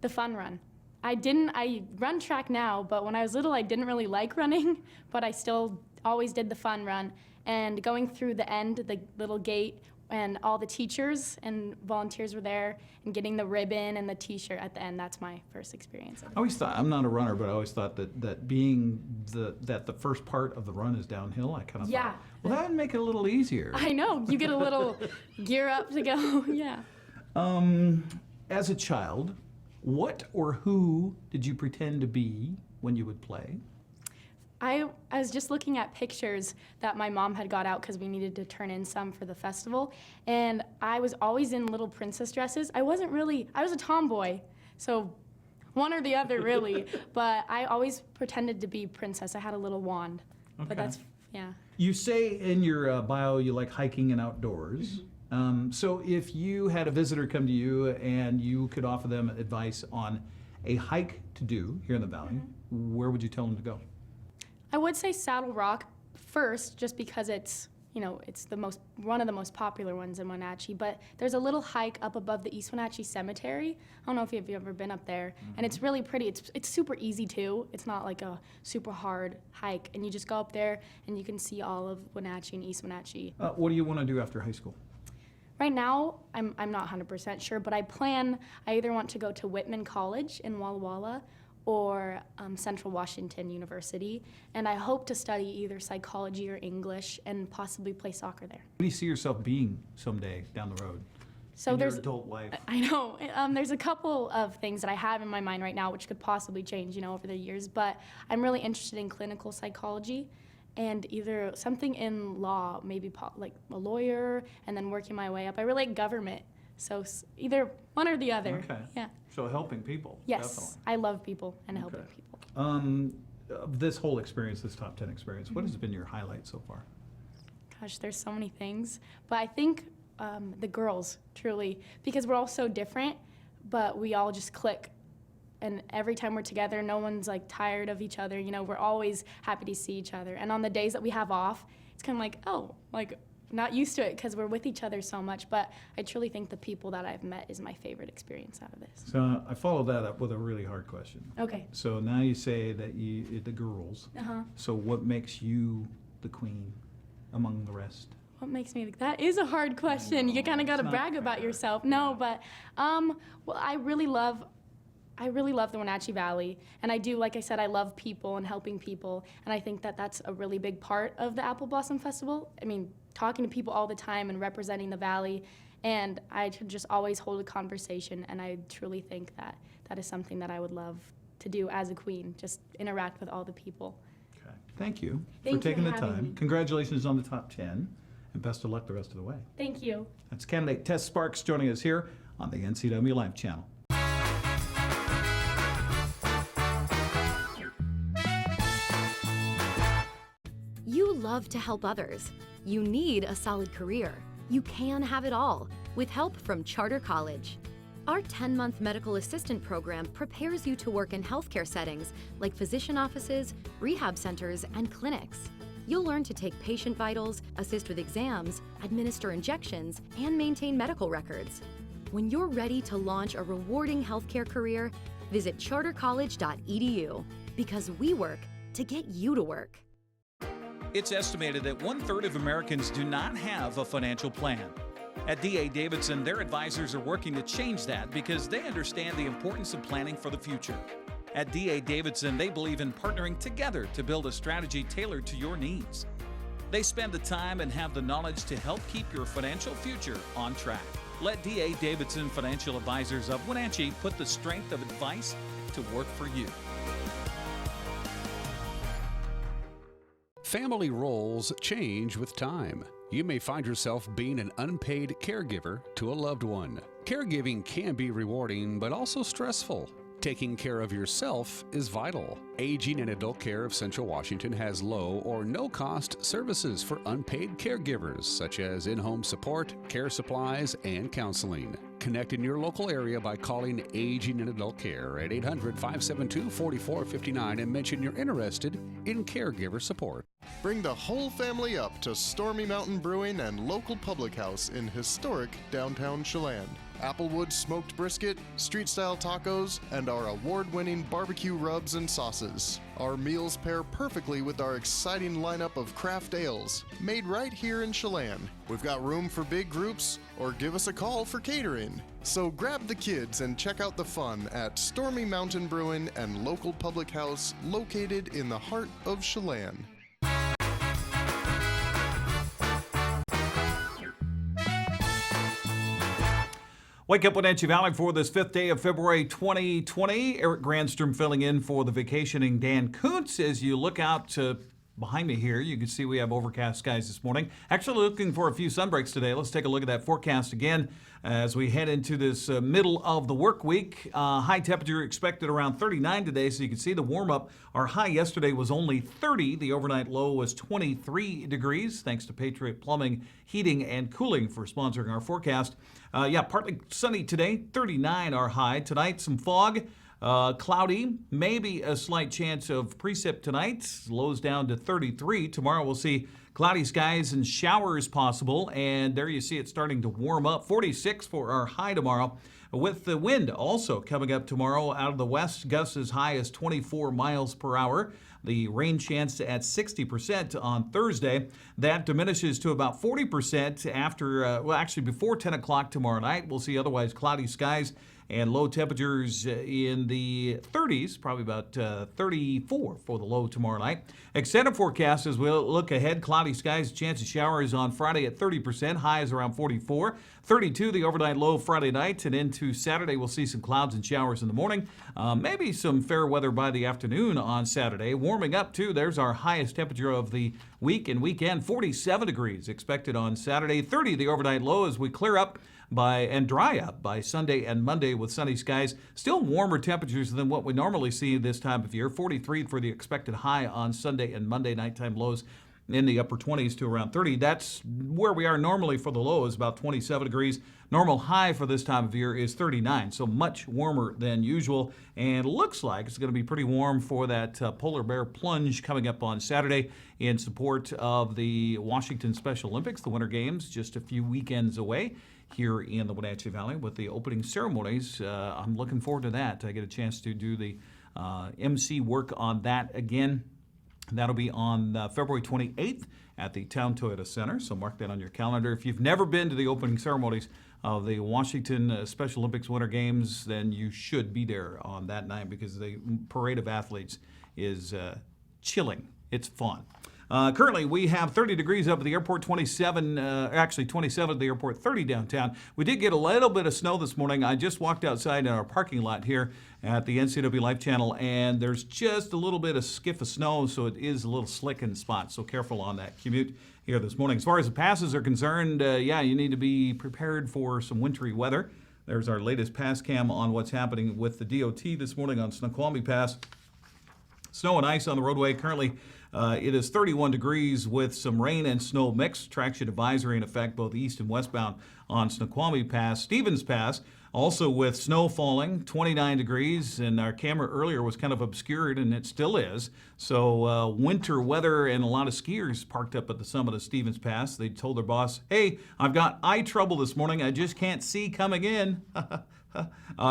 The fun run. I run track now, but when I was little, I didn't really like running, but I still always did the fun run. And going through the end, the little gate, and all the teachers and volunteers were there, and getting the ribbon and the t-shirt at the end, that's my first experience. I always thought, I'm not a runner, but I always thought that being that the first part of the run is downhill, I kind of thought, well, that would make it a little easier. I know, you get a little gear up to go, yeah. As a child, what or who did you pretend to be when you would play? I was just looking at pictures that my mom had got out because we needed to turn in some for the festival, and I was always in little princess dresses. I was a tomboy, so one or the other really, but I always pretended to be princess. I had a little wand, but that's, yeah. You say in your bio you like hiking and outdoors. So if you had a visitor come to you and you could offer them advice on a hike to do here in the Valley, where would you tell them to go? I would say Saddle Rock first, just because it's, it's one of the most popular ones in Wenatchee, but there's a little hike up above the East Wenatchee Cemetery. I don't know if you've ever been up there, and it's really pretty. It's super easy too. It's not like a super hard hike, and you just go up there and you can see all of Wenatchee and East Wenatchee. What do you want to do after high school? Right now, I'm not 100% sure, but I either want to go to Whitman College in Walla Walla or Central Washington University, and I hope to study either psychology or English and possibly play soccer there. What do you see yourself being someday down the road? So in there's your adult life? I know. There's a couple of things that I have in my mind right now which could possibly change, over the years, but I'm really interested in clinical psychology and either something in law, maybe like a lawyer, and then working my way up. I really like government, so either one or the other. Okay. Yeah. So helping people. Yes, Definitely. I love people and helping people. This whole experience, this top 10 experience, what has been your highlight so far? Gosh, there's so many things, but I think the girls, truly, because we're all so different, but we all just click. And every time we're together, no one's like tired of each other. We're always happy to see each other. And on the days that we have off, it's kind of like, oh, like not used to it because we're with each other so much. But I truly think the people that I've met is my favorite experience out of this. So I follow that up with a really hard question. Okay. So now you say that the girls. So what makes you the queen among the rest? What makes me, that is a hard question. You kind of got to brag about yourself. No, but, well, I really love the Wenatchee Valley, and I do, like I said, I love people and helping people, and I think that that's a really big part of the Apple Blossom Festival. I mean, talking to people all the time and representing the Valley, and I could just always hold a conversation, and I truly think that that is something that I would love to do as a queen, just interact with all the people. Okay. Thank you Thank for taking you the for having time. me. Congratulations on the top 10, and best of luck the rest of the way. Thank you. That's candidate Tess Sparks joining us here on the NCW Live channel. You love to help others. You need a solid career. You can have it all with help from Charter College. Our 10-month medical assistant program prepares you to work in healthcare settings like physician offices, rehab centers, and clinics. You'll learn to take patient vitals, assist with exams, administer injections, and maintain medical records. When you're ready to launch a rewarding healthcare career, visit chartercollege.edu because we work to get you to work. It's estimated that 1/3 of Americans do not have a financial plan. At D.A. Davidson, their advisors are working to change that because they understand the importance of planning for the future. At D.A. Davidson, they believe in partnering together to build a strategy tailored to your needs. They spend the time and have the knowledge to help keep your financial future on track. Let D.A. Davidson Financial Advisors of Wenatchee put the strength of advice to work for you. Family roles change with time. You may find yourself being an unpaid caregiver to a loved one. Caregiving can be rewarding, but also stressful. Taking care of yourself is vital. Aging and Adult Care of Central Washington has low or no cost services for unpaid caregivers, such as in-home support, care supplies, and counseling. Connect in your local area by calling Aging and Adult Care at 800-572-4459 and mention you're interested in caregiver support. Bring the whole family up to Stormy Mountain Brewing and local public house in historic downtown Chelan. Applewood smoked brisket, street-style tacos, and our award-winning barbecue rubs and sauces. Our meals pair perfectly with our exciting lineup of craft ales, made right here in Chelan. We've got room for big groups, or give us a call for catering. So grab the kids and check out the fun at Stormy Mountain Brewing and local public house located in the heart of Chelan. Wake up Wenatchee Valley for this 5th day of February 2020. Eric Granstrom filling in for the vacationing Dan Kuntz. As you look out behind me here, you can see we have overcast skies this morning. Actually looking for a few sunbreaks today. Let's take a look at that forecast again as we head into this middle of the work week. High temperature expected around 39 today, so you can see the warm up. Our high yesterday was only 30. The overnight low was 23 degrees. Thanks to Patriot Plumbing, Heating, and Cooling for sponsoring our forecast. Partly sunny today, 39 our high. Tonight, some fog. Cloudy, maybe a slight chance of precip tonight. Lows down to 33. Tomorrow we'll see cloudy skies and showers possible. And there you see it starting to warm up. 46 for our high tomorrow. With the wind also coming up tomorrow out of the west, gusts as high as 24 miles per hour. The rain chance at 60% on Thursday. That diminishes to about 40% after, before 10 o'clock tomorrow night. We'll see otherwise cloudy skies and low temperatures in the 30s, probably about 34 for the low tomorrow night. Extended forecast as we'll look ahead. Cloudy skies, chance of showers on Friday at 30%, highs around 44. 32 the overnight low Friday night, and into Saturday we'll see some clouds and showers in the morning. Maybe some fair weather by the afternoon on Saturday. Warming up too, there's our highest temperature of the week and weekend, 47 degrees expected on Saturday. 30 the overnight low as we clear up and dry up by Sunday and Monday with sunny skies. Still warmer temperatures than what we normally see this time of year. 43 for the expected high on Sunday and Monday. Nighttime lows in the upper 20s to around 30. That's where we are normally for the low, is about 27 degrees. Normal high for this time of year is 39, so much warmer than usual. And looks like it's going to be pretty warm for that polar bear plunge coming up on Saturday in support of the Washington Special Olympics, the Winter Games, just a few weekends away here in the Wenatchee Valley with the opening ceremonies. I'm looking forward to that. I get a chance to do the MC work on that again. That'll be on February 28th at the Town Toyota Center, so mark that on your calendar. If you've never been to the opening ceremonies of the Washington Special Olympics Winter Games, then you should be there on that night because the parade of athletes is chilling. It's fun. Currently, we have 30 degrees up at the airport, 27 at the airport, 30 downtown. We did get a little bit of snow this morning. I just walked outside in our parking lot here at the NCW Life Channel, and there's just a little bit of skiff of snow, so it is a little slick in spots, so careful on that commute here this morning. As far as the passes are concerned, you need to be prepared for some wintry weather. There's our latest pass cam on what's happening with the DOT this morning on Snoqualmie Pass. Snow and ice on the roadway. Currently, it is 31 degrees with some rain and snow mix. Traction advisory in effect both east and westbound on Snoqualmie Pass. Stevens Pass, also with snow falling, 29 degrees, and our camera earlier was kind of obscured, and it still is. So winter weather, and a lot of skiers parked up at the summit of Stevens Pass. They told their boss, hey, I've got eye trouble this morning. I just can't see coming in.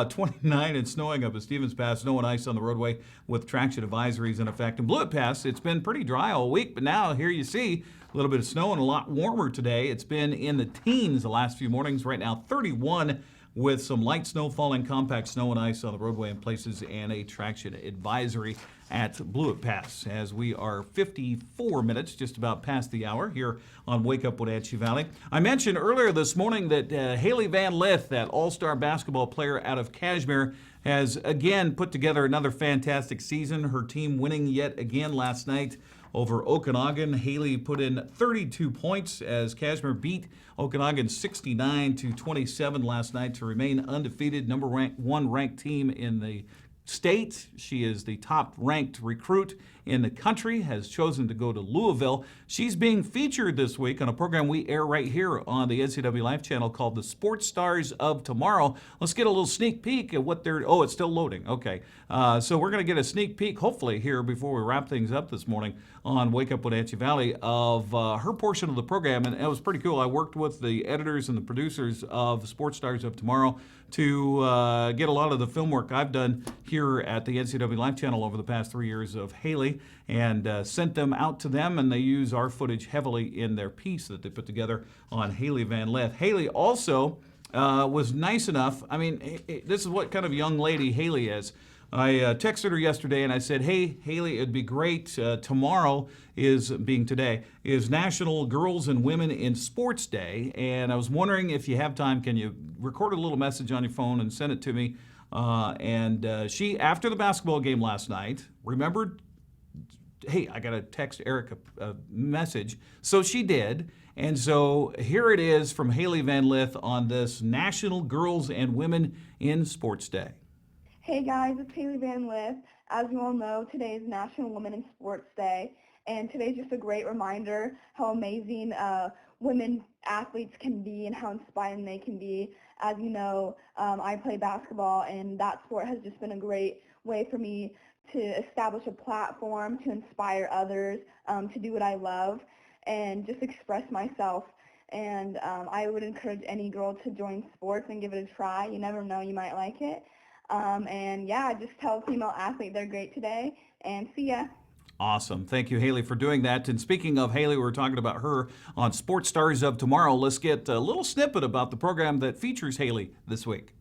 29 and snowing up at Stevens Pass. Snow and ice on the roadway with traction advisories in effect. And Blewett Pass, it's been pretty dry all week, but now here you see a little bit of snow and a lot warmer today. It's been in the teens the last few mornings. Right now, 31 with some light snow falling, compact snow and ice on the roadway in places, and a traction advisory at Blewett Pass as we are 54 minutes, just about past the hour here on Wake Up Wenatchee Valley. I mentioned earlier this morning that Haley Van Lith, that all-star basketball player out of Kashmir, has again put together another fantastic season. Her team winning yet again last night over Okanagan. Haley put in 32 points as Kashmir beat Okanagan 69-27 last night to remain undefeated, number one ranked team in the state. She is the top-ranked recruit in the country, has chosen to go to Louisville. She's being featured this week on a program we air right here on the NCW Life channel called the Sports Stars of Tomorrow. Let's get a little sneak peek at what they're... Oh, it's still loading. Okay. So we're going to get a sneak peek, hopefully, here before we wrap things up this morning on Wake Up Wenatchee Valley of her portion of the program. And it was pretty cool. I worked with the editors and the producers of Sports Stars of Tomorrow to get a lot of the film work I've done here at the NCW Life channel over the past 3 years of Haley, and sent them out to them, and they use our footage heavily in their piece that they put together on Haley Van Lith. Haley also was nice enough. I mean, this is what kind of young lady Haley is. I texted her yesterday and I said, hey, Haley, it'd be great. Tomorrow being today, is National Girls and Women in Sports Day. And I was wondering if you have time, can you record a little message on your phone and send it to me? And she, after the basketball game last night, remembered, hey, I got to text Eric a message. So she did. And so here it is from Haley Van Lith on this National Girls and Women in Sports Day. Hey guys, it's Haley Van Lith. As you all know, today is National Women in Sports Day, and today's just a great reminder how amazing women athletes can be and how inspiring they can be. As you know, I play basketball, and that sport has just been a great way for me to establish a platform to inspire others to do what I love and just express myself. And I would encourage any girl to join sports and give it a try. You never know, you might like it. And yeah, just tell a female athlete they're great today, and see ya. Awesome. Thank you, Haley, for doing that. And speaking of Haley, we were talking about her on Sports Stars of Tomorrow. Let's get a little snippet about the program that features Haley this week.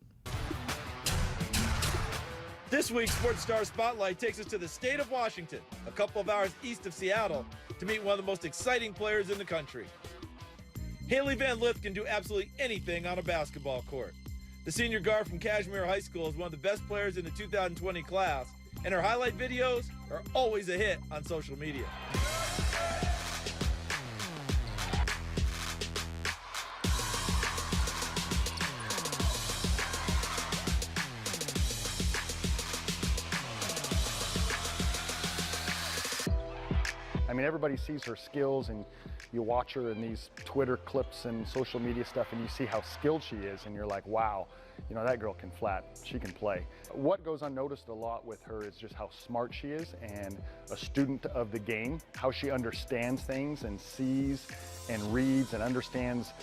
This week's Sports Star Spotlight takes us to the state of Washington, a couple of hours east of Seattle, to meet one of the most exciting players in the country. Haley Van Lith can do absolutely anything on a basketball court. The senior guard from Kashmere High School is one of the best players in the 2020 class, and her highlight videos are always a hit on social media. I mean, everybody sees her skills, and you watch her in these Twitter clips and social media stuff, and you see how skilled she is, and you're like, wow, you know, that girl can flat, she can play. What goes unnoticed a lot with her is just how smart she is, and a student of the game, how she understands things and sees and reads and understands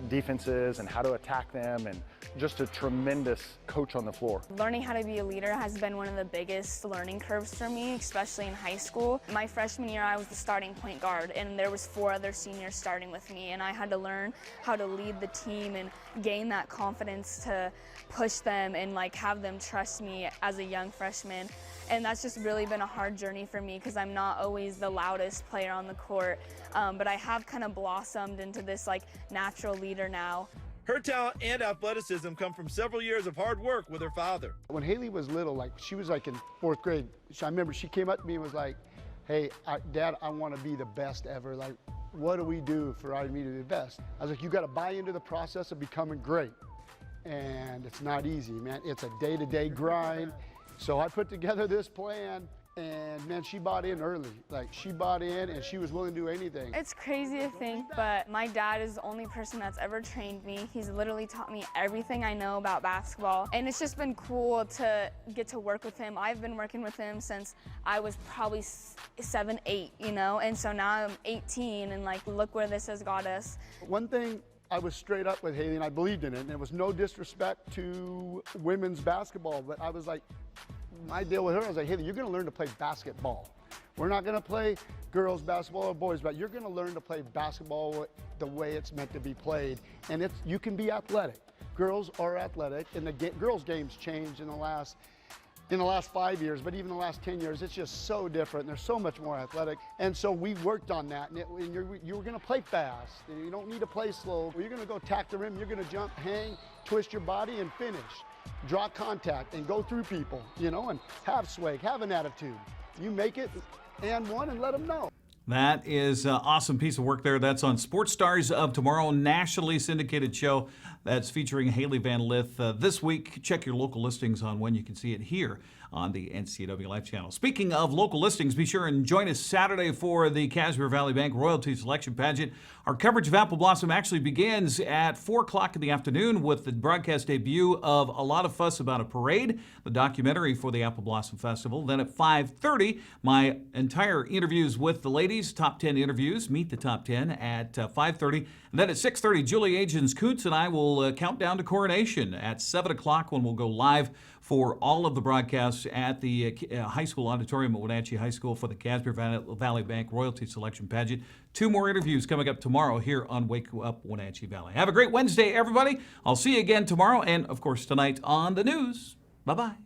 defenses and how to attack them, and just a tremendous coach on the floor. Learning how to be a leader has been one of the biggest learning curves for me, especially in high school. My freshman year, I was the starting point guard, and there was 4 other seniors starting with me, and I had to learn how to lead the team and gain that confidence to push them and have them trust me as a young freshman. And that's just really been a hard journey for me because I'm not always the loudest player on the court, but I have kind of blossomed into this natural leader now. Her talent and athleticism come from several years of hard work with her father. When Haley was little, she was in 4th grade. I remember she came up to me and was like, hey, Dad, I want to be the best ever. What do we do for me to be the best? I was like, you got to buy into the process of becoming great. And it's not easy, man. It's a day-to-day grind. So I put together this plan, and man, she bought in early. She bought in, and she was willing to do anything. It's crazy to think, but my dad is the only person that's ever trained me. He's literally taught me everything I know about basketball, and it's just been cool to get to work with him. I've been working with him since I was probably 7, 8, you know, and so now I'm 18, and look where this has got us. One thing, I was straight up with Haley, and I believed in it, and it was no disrespect to women's basketball, but I was like, my deal with her, I was like, Haley, you're gonna learn to play basketball. We're not gonna play girls basketball or boys, but you're gonna learn to play basketball the way it's meant to be played, and you can be athletic. Girls are athletic, and the girls' game's changed in the last 5 years, but even the last 10 years, it's just so different. They're so much more athletic. And so we worked on that. And you're gonna play fast. And you don't need to play slow. You're gonna go tack the rim, you're gonna jump, hang, twist your body, and finish. Draw contact and go through people, you know, and have swag, have an attitude. You make it and one and let them know. That is an awesome piece of work there. That's on Sports Stars of Tomorrow, nationally syndicated show that's featuring Haley Van Lith this week. Check your local listings on when you can see it here on the NCW Life channel. Speaking of local listings, be sure and join us Saturday for the Casper Valley Bank Royalty Selection Pageant. Our coverage of Apple Blossom actually begins at 4 o'clock in the afternoon with the broadcast debut of A Lot of Fuss About a Parade, the documentary for the Apple Blossom Festival. Then at 5:30, my entire interviews with the ladies, top 10 interviews, meet the top 10 at 5:30. And then at 6:30, Julie Agins Coots and I will count down to coronation at 7 o'clock when we'll go live for all of the broadcasts at the high school auditorium at Wenatchee High School for the Casper Valley Bank Royalty Selection Pageant. 2 more interviews coming up tomorrow here on Wake Up Wenatchee Valley. Have a great Wednesday, everybody. I'll see you again tomorrow and, of course, tonight on the news. Bye-bye.